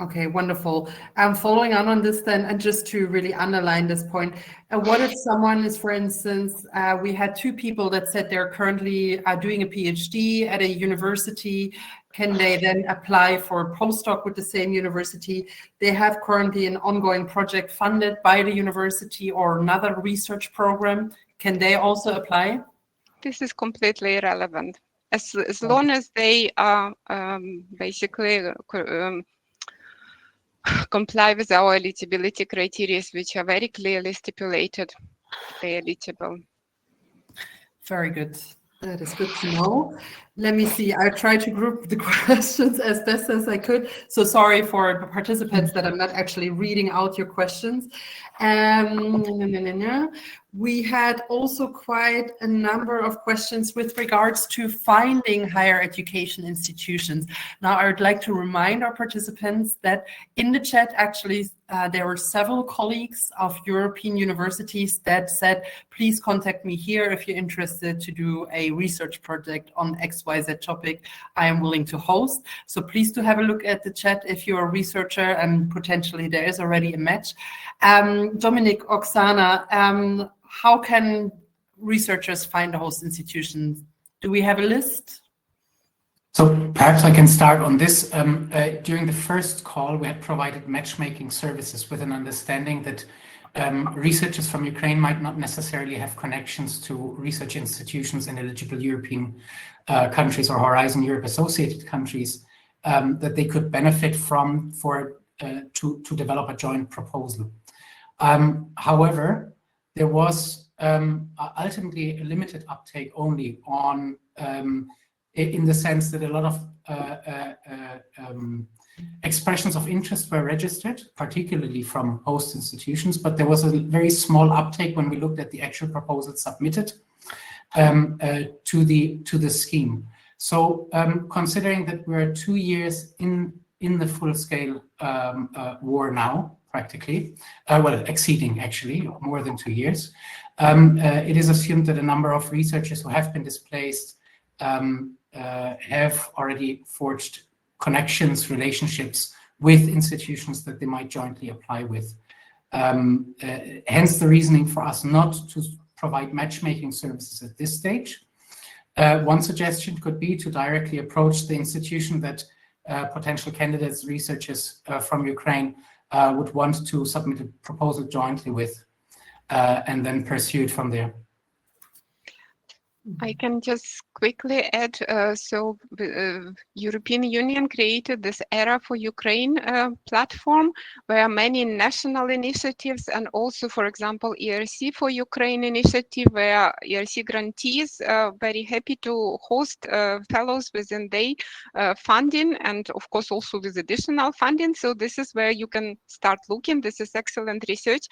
Okay, wonderful. Following on this then, and just to really underline this point, what if someone is, for instance, we had 2 people that said they're currently doing a PhD at a university. Can they then apply for a postdoc with the same university? They have currently an ongoing project funded by the university or another research program. Can they also apply? This is completely irrelevant. As long as they are basically comply with our eligibility criteria, which are very clearly stipulated, they're eligible. Very good. That is good to know. Let me see. I tried to group the questions as best as I could. So sorry for the participants that I'm not actually reading out your questions. We had also quite a number of questions with regards to finding higher education institutions. Now, I would like to remind our participants that in the chat, actually, there were several colleagues of European universities that said, please contact me here if you're interested to do a research project on XYZ topic I am willing to host. So please do have a look at the chat if you're a researcher and potentially there is already a match. Dominic, Oksana, how can researchers find the host institutions? Do we have a list? So perhaps I can start on this. During the first call, we had provided matchmaking services with an understanding that researchers from Ukraine might not necessarily have connections to research institutions in eligible European countries or Horizon Europe associated countries that they could benefit from to develop a joint proposal. However, there was ultimately a limited uptake only on in the sense that a lot of expressions of interest were registered, particularly from host institutions, but there was a very small uptake when we looked at the actual proposals submitted to the scheme. So considering that we're 2 years in the full-scale war now, practically, well, exceeding actually more than 2 years, it is assumed that a number of researchers who have been displaced have already forged connections, relationships with institutions that they might jointly apply with. Hence the reasoning for us not to provide matchmaking services at this stage. One suggestion could be to directly approach the institution that potential candidates, researchers from Ukraine would want to submit a proposal jointly with, and then pursue it from there. I can just quickly add, European Union created this Era for Ukraine platform where many national initiatives and also, for example, ERC for Ukraine initiative where ERC grantees are very happy to host fellows within their funding and of course also with additional funding. So this is where you can start looking. This is excellent research.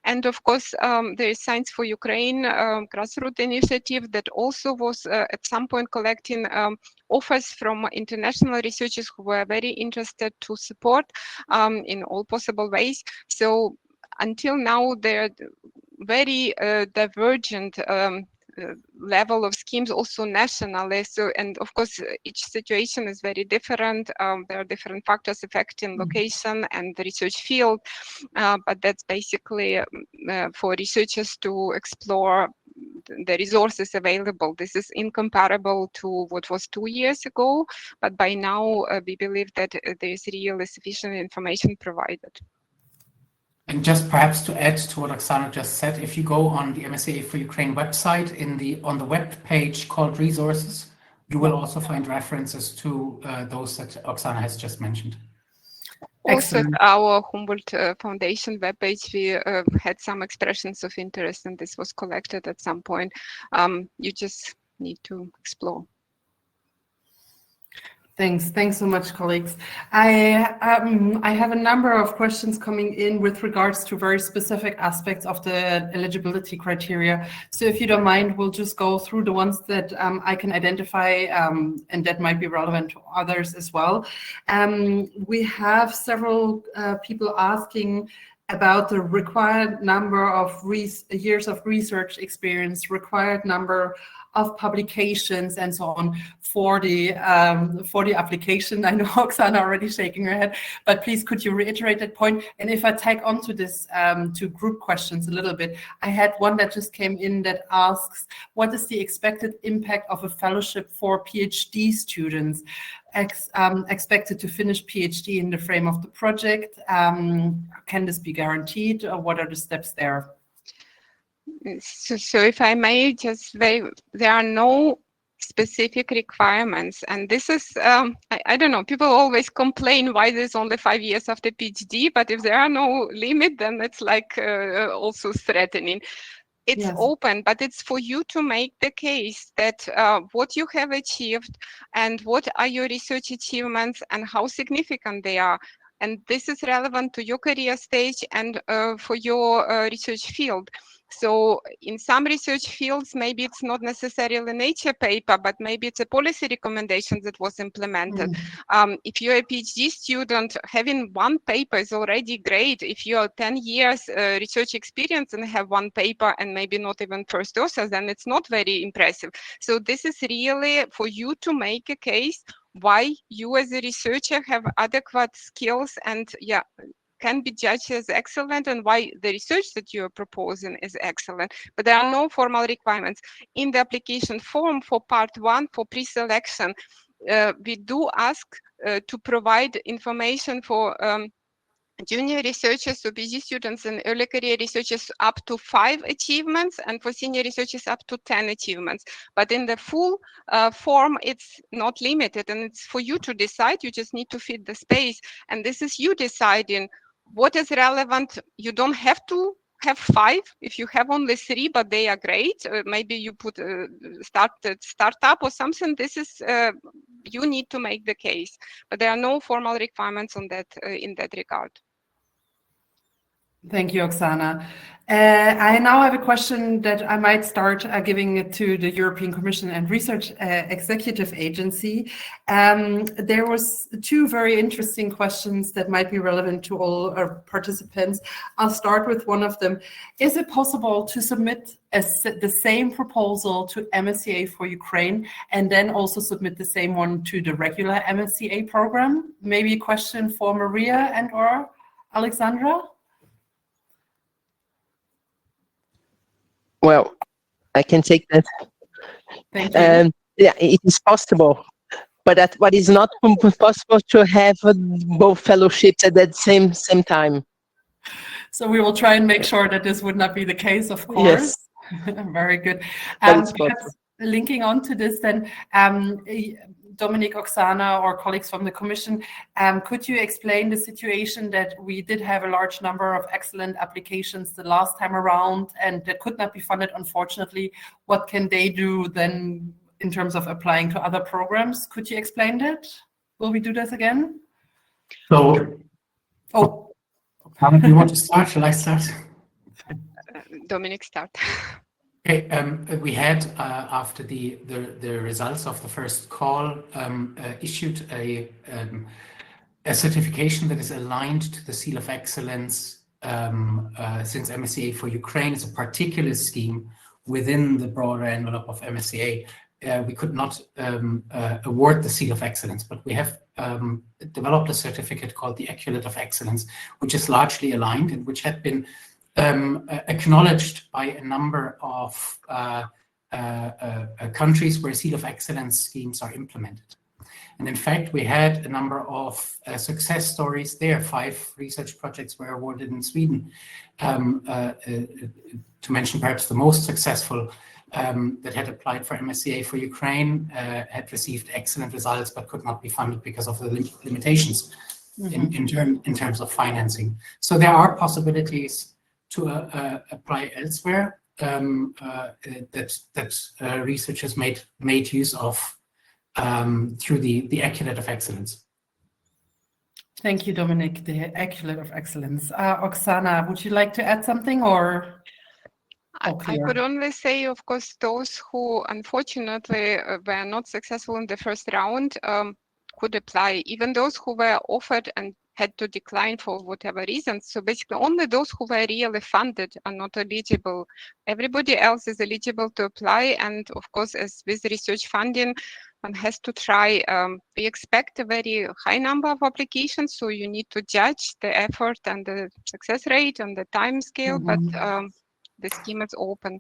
And of course, there is Science for Ukraine grassroots initiative that also was at some point collecting offers from international researchers who were very interested to support in all possible ways. So until now, there are very divergent level of schemes also nationally. So, and of course, each situation is very different. There are different factors affecting location and the research field, but that's basically for researchers to explore the resources available. This is incomparable to what was 2 years ago, but by now we believe that there is really sufficient information provided. And just perhaps to add to what Oksana just said, if you go on the MSCA4Ukraine website on the web page called Resources, you will also find references to those that Oksana has just mentioned. Also, at our Humboldt Foundation webpage, we had some expressions of interest, and this was collected at some point. You just need to explore. Thanks so much, colleagues. I have a number of questions coming in with regards to very specific aspects of the eligibility criteria. So if you don't mind, we'll just go through the ones that I can identify and that might be relevant to others as well. We have several people asking about the required number of years of research experience, required number of publications and so on for the application. I know Oksana already shaking her head, but please could you reiterate that point? And if I tag onto this to group questions a little bit, I had one that just came in that asks, what is the expected impact of a fellowship for PhD students expected to finish PhD in the frame of the project? Can this be guaranteed, or what are the steps there? So if I may just there are no specific requirements, and this is I don't know, people always complain why there's only 5 years after PhD, but if there are no limit, then it's like also threatening. It's open, but it's for you to make the case that what you have achieved and what are your research achievements and how significant they are. And this is relevant to your career stage and for your research field. So in some research fields, maybe it's not necessarily a Nature paper, but maybe it's a policy recommendation that was implemented. If you're a PhD student, having one paper is already great. If you're 10 years research experience and have one paper and maybe not even first author, then it's not very impressive. So this is really for you to make a case why you as a researcher have adequate skills and can be judged as excellent, and why the research that you're proposing is excellent. But there are no formal requirements. In the application form for part 1 for pre-selection, we do ask to provide information for junior researchers, so PhD students and early career researchers up to 5 achievements, and for senior researchers up to 10 achievements. But in the full form, it's not limited, and it's for you to decide. You just need to fit the space, and this is you deciding what is relevant. You don't have to have 5 if you have only 3, but they are great. Maybe you put startup or something. This is you need to make the case, but there are no formal requirements on that in that regard. Thank you, Oksana. I now have a question that I might start giving it to the European Commission and Research Executive Agency. There was 2 very interesting questions that might be relevant to all our participants. I'll start with one of them. Is it possible to submit the same proposal to MSCA4Ukraine and then also submit the same one to the regular MSCA program? Maybe a question for Maria and or Alexandra? Well, I can take that. Thank you. Yeah, it is possible, but what is not possible to have both fellowships at that same time. So we will try and make sure that this would not be the case, of course. Yes. Very good. linking on to this then, Dominic, Oksana, or colleagues from the Commission, could you explain the situation that we did have a large number of excellent applications the last time around and that could not be funded, unfortunately? What can they do then in terms of applying to other programs? Could you explain that? Will we do this again? So, do you want to start? Shall I start? Dominic, start. Okay, we had, after the results of the first call, issued a certification that is aligned to the Seal of Excellence, since MSCA4Ukraine is a particular scheme within the broader envelope of MSCA. We could not award the Seal of Excellence, but we have developed a certificate called the Equivalent of Excellence, which is largely aligned and which had been acknowledged by a number of countries where Seal of Excellence schemes are implemented. And in fact, we had a number of success stories there. 5 research projects were awarded in Sweden. To mention perhaps the most successful, that had applied for MSCA4Ukraine, had received excellent results but could not be funded because of the limitations in terms of financing. So there are possibilities to apply elsewhere that researchers made use of through the Equivalent of Excellence. Thank you, Dominic, the Equivalent of Excellence. Oksana, would you like to add something, or? I could only say, of course, those who unfortunately were not successful in the first round could apply, even those who were offered and had to decline for whatever reasons. So basically only those who were really funded are not eligible. Everybody else is eligible to apply. And of course, as with research funding, one has to try. We expect a very high number of applications, so you need to judge the effort and the success rate and the time scale, but the scheme is open.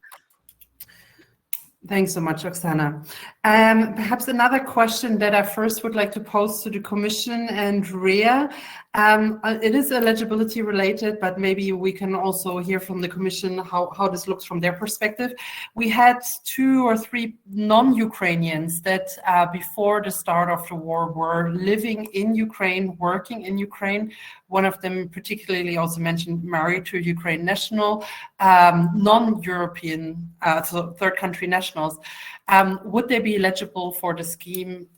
Thanks so much, Oksana. Perhaps another question that I first would like to pose to the Commission and Rhea. It is eligibility related, but maybe we can also hear from the Commission how this looks from their perspective. We had 2 or 3 non-Ukrainians that before the start of the war were living in Ukraine, working in Ukraine. One of them particularly also mentioned married to a Ukraine national, non-European, so third country nationals. Would they be eligible for the scheme?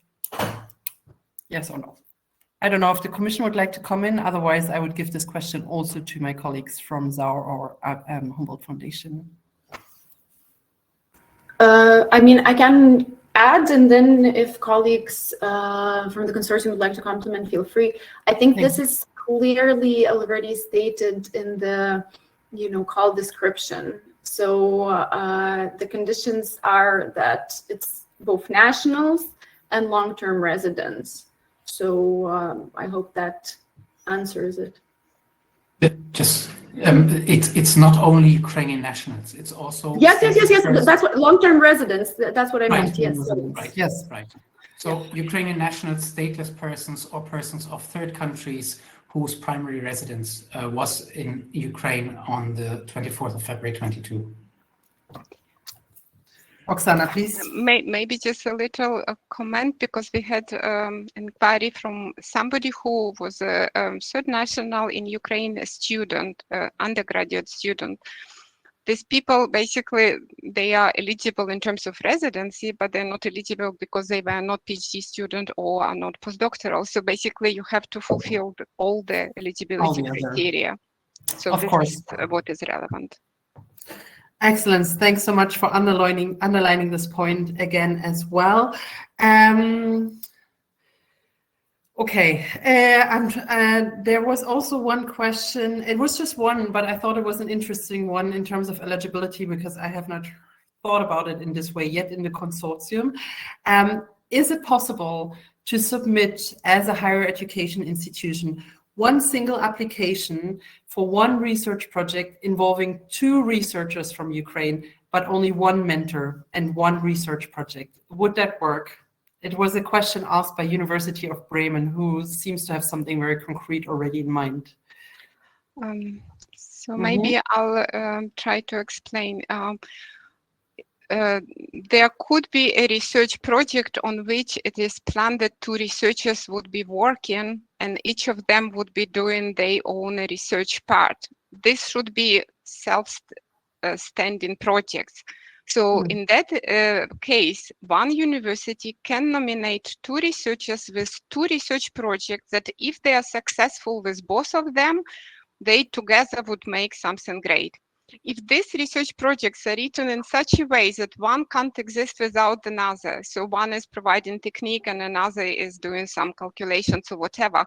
Yes or no? I don't know if the Commission would like to come in. Otherwise, I would give this question also to my colleagues from ZAUR or Humboldt Foundation. I mean, I can add, and then if colleagues from the consortium would like to complement, feel free. I think this is clearly already stated in the, call description. So the conditions are that it's both nationals and long-term residents. So I hope that answers it. Just it's not only Ukrainian nationals; it's also yes. That's what long-term residents. That's what I meant. Yes. Right. So Ukrainian nationals, stateless persons, or persons of third countries whose primary residence was in Ukraine on the 24th of February 2022. Oksana, please. Maybe just a little comment, because we had inquiry from somebody who was a third national in Ukraine, a student, undergraduate student. These people, basically, they are eligible in terms of residency, but they're not eligible because they were not PhD student or are not postdoctoral. So basically, you have to fulfill all the eligibility criteria. So of course, is what is relevant. Excellent. Thanks so much for underlining this point again as well. Okay, there was also one question. It was just one, but I thought it was an interesting one in terms of eligibility, because I have not thought about it in this way yet in the consortium. Is it possible to submit as a higher education institution one single application for one research project involving 2 researchers from Ukraine, but only 1 mentor and 1 research project? Would that work? It was a question asked by University of Bremen, who seems to have something very concrete already in mind. So maybe I'll try to explain. there could be a research project on which it is planned that 2 researchers would be working and each of them would be doing their own research part. This should be self-standing projects. So in that case, one university can nominate 2 researchers with 2 research projects that if they are successful with both of them, they together would make something great. If these research projects are written in such a way that one can't exist without another, so one is providing technique and another is doing some calculations or whatever,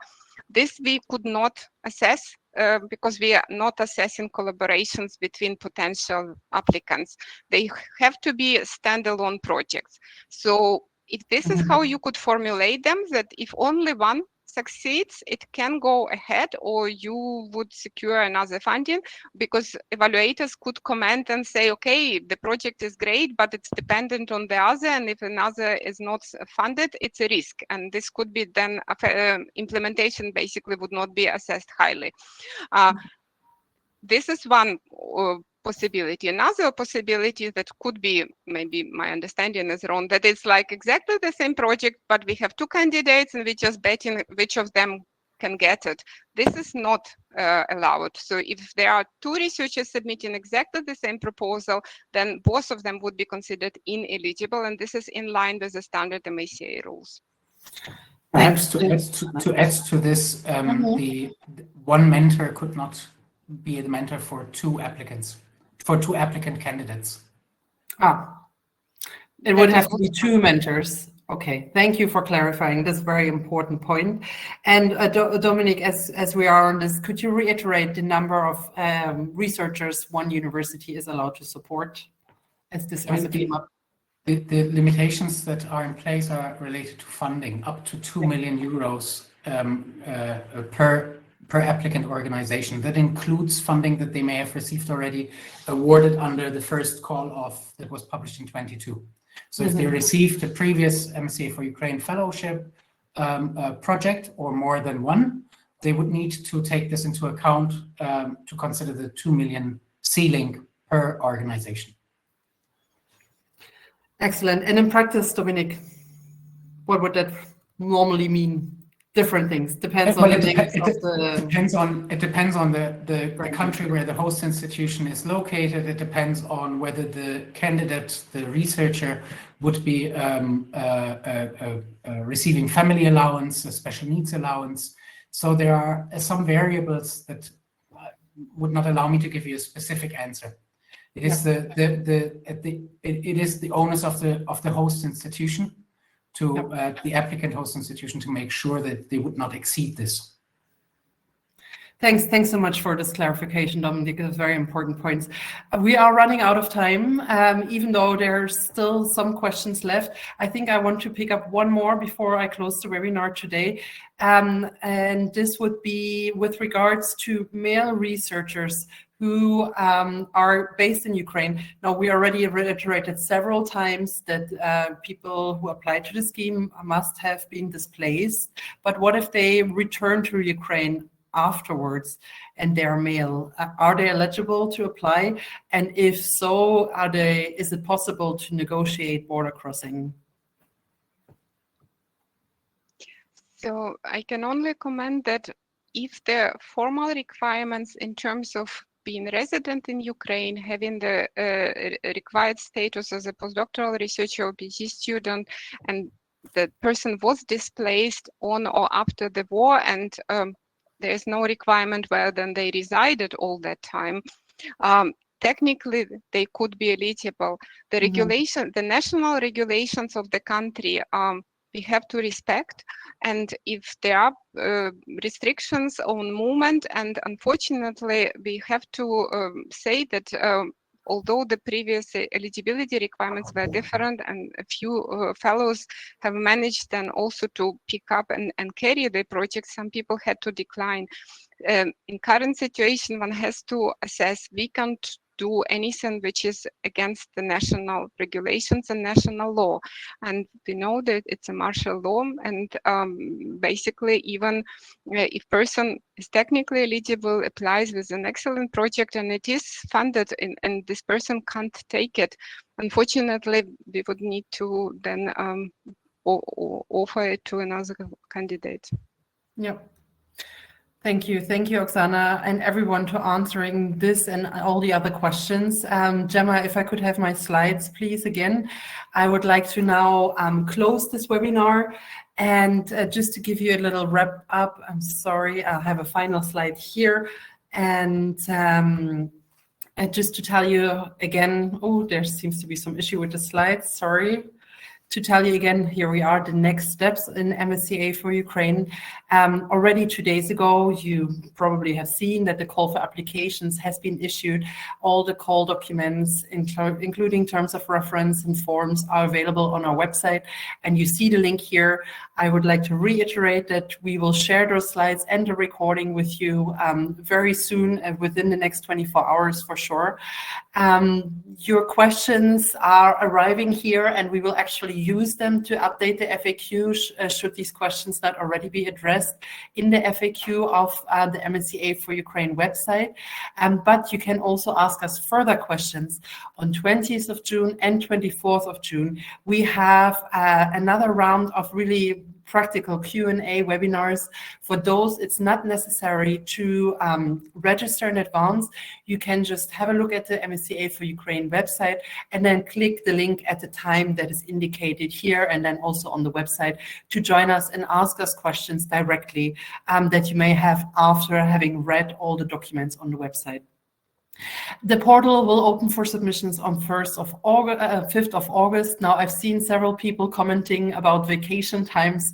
this we could not assess because we are not assessing collaborations between potential applicants. They have to be standalone projects. So if this is how you could formulate them, that if only one succeeds, it can go ahead, or you would secure another funding, because evaluators could comment and say, okay, the project is great, but it's dependent on the other, and if another is not funded, it's a risk. And this could be then, implementation basically would not be assessed highly. This is one possibility. Another possibility that could be, maybe my understanding is wrong, that it's like exactly the same project, but we have 2 candidates and we're just betting which of them can get it. This is not allowed. So if there are 2 researchers submitting exactly the same proposal, then both of them would be considered ineligible, and this is in line with the standard MSCA rules. Perhaps to add to this, the one mentor could not be the mentor for 2 applicants, for 2 applicant candidates. It would have to be 2 mentors. Okay, thank you for clarifying this very important point. And Dominic, as we are on this, could you reiterate the number of researchers one university is allowed to support, as this also came up? The limitations that are in place are related to funding, up to 2 million euros per applicant organization. That includes funding that they may have received already, awarded under the first call off that was published in 22. So if they received the previous MSCA4Ukraine fellowship project or more than one, they would need to take this into account to consider the 2 million ceiling per organization. Excellent. And in practice, Dominic, what would that normally mean? Different things. Depends on the length of the... It depends on the country where the host institution is located. It depends on whether the candidate, the researcher, would be receiving family allowance, a special needs allowance. So there are some variables that would not allow me to give you a specific answer. It is it is the onus of the host institution to the applicant host institution to make sure that they would not exceed this. Thanks so much for this clarification, Dominic. It's very important points. We are running out of time, even though there's still some questions left. I think I want to pick up one more before I close the webinar today. And this would be with regards to male researchers who are based in Ukraine. Now, we already reiterated several times that people who apply to the scheme must have been displaced. But what if they return to Ukraine afterwards and they are male? Are they eligible to apply? And if so, is it possible to negotiate border crossing? So I can only comment that if the formal requirements in terms of being resident in Ukraine, having the required status as a postdoctoral researcher or PhD student, and the person was displaced on or after the war, and there is no requirement where then they resided all that time, technically they could be eligible. The regulation, the national regulations of the country, we have to respect, and if there are restrictions on movement, and unfortunately we have to say that although the previous eligibility requirements were different and a few fellows have managed then also to pick up and carry the project, some people had to decline. In current situation, one has to assess, we can't do anything which is against the national regulations and national law. And we know that it's a martial law, and basically even if person is technically eligible, applies with an excellent project and it is funded, and this person can't take it, unfortunately we would need to then offer it to another candidate. Yep. Thank you, Oksana, and everyone to answering this and all the other questions. Gemma, if I could have my slides, please, again. I would like to now close this webinar, and just to give you a little wrap up, I'm sorry, I'll have a final slide here, and just to tell you again, oh, there seems to be some issue with the slides, sorry. To tell you again, here we are, the next steps in MSCA for Ukraine. Already 2 days ago, you probably have seen that the call for applications has been issued. All the call documents, including terms of reference and forms, are available on our website. And you see the link here. I would like to reiterate that we will share those slides and the recording with you very soon, within the next 24 hours for sure. Your questions are arriving here, and we will actually use them to update the FAQ should these questions not already be addressed in the FAQ of the MSCA for Ukraine website. But you can also ask us further questions. On 20th of June and 24th of June, we have another round of really practical Q&A webinars. For those, it's not necessary to register in advance. You can just have a look at the MSCA for Ukraine website and then click the link at the time that is indicated here, and then also on the website, to join us and ask us questions directly that you may have after having read all the documents on the website. The portal will open for submissions on 5th of August. Now, I've seen several people commenting about vacation times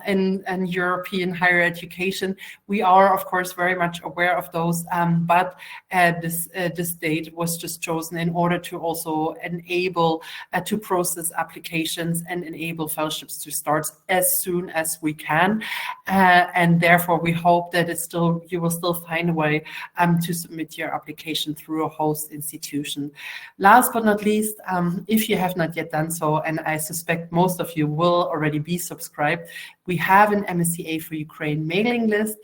in European higher education. We are, of course, very much aware of those, but this date was just chosen in order to also enable to process applications and enable fellowships to start as soon as we can. And therefore, we hope that you will still find a way to submit your application through a host institution. Last but not least, if you have not yet done so, and I suspect most of you will already be subscribed, we have an MSCA for Ukraine mailing list.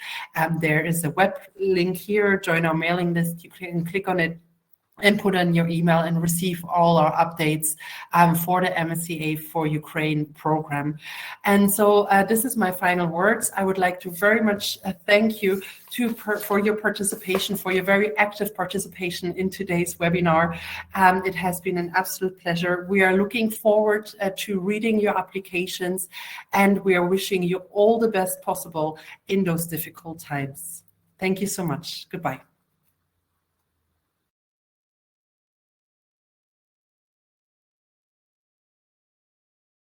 There is a web link here, join our mailing list. You can click on it and put in your email and receive all our updates for the MSCA for Ukraine program. And so this is my final words. I would like to very much thank you for your participation, for your very active participation in today's webinar. It has been an absolute pleasure. We are looking forward to reading your applications, and we are wishing you all the best possible in those difficult times. Thank you so much. Goodbye.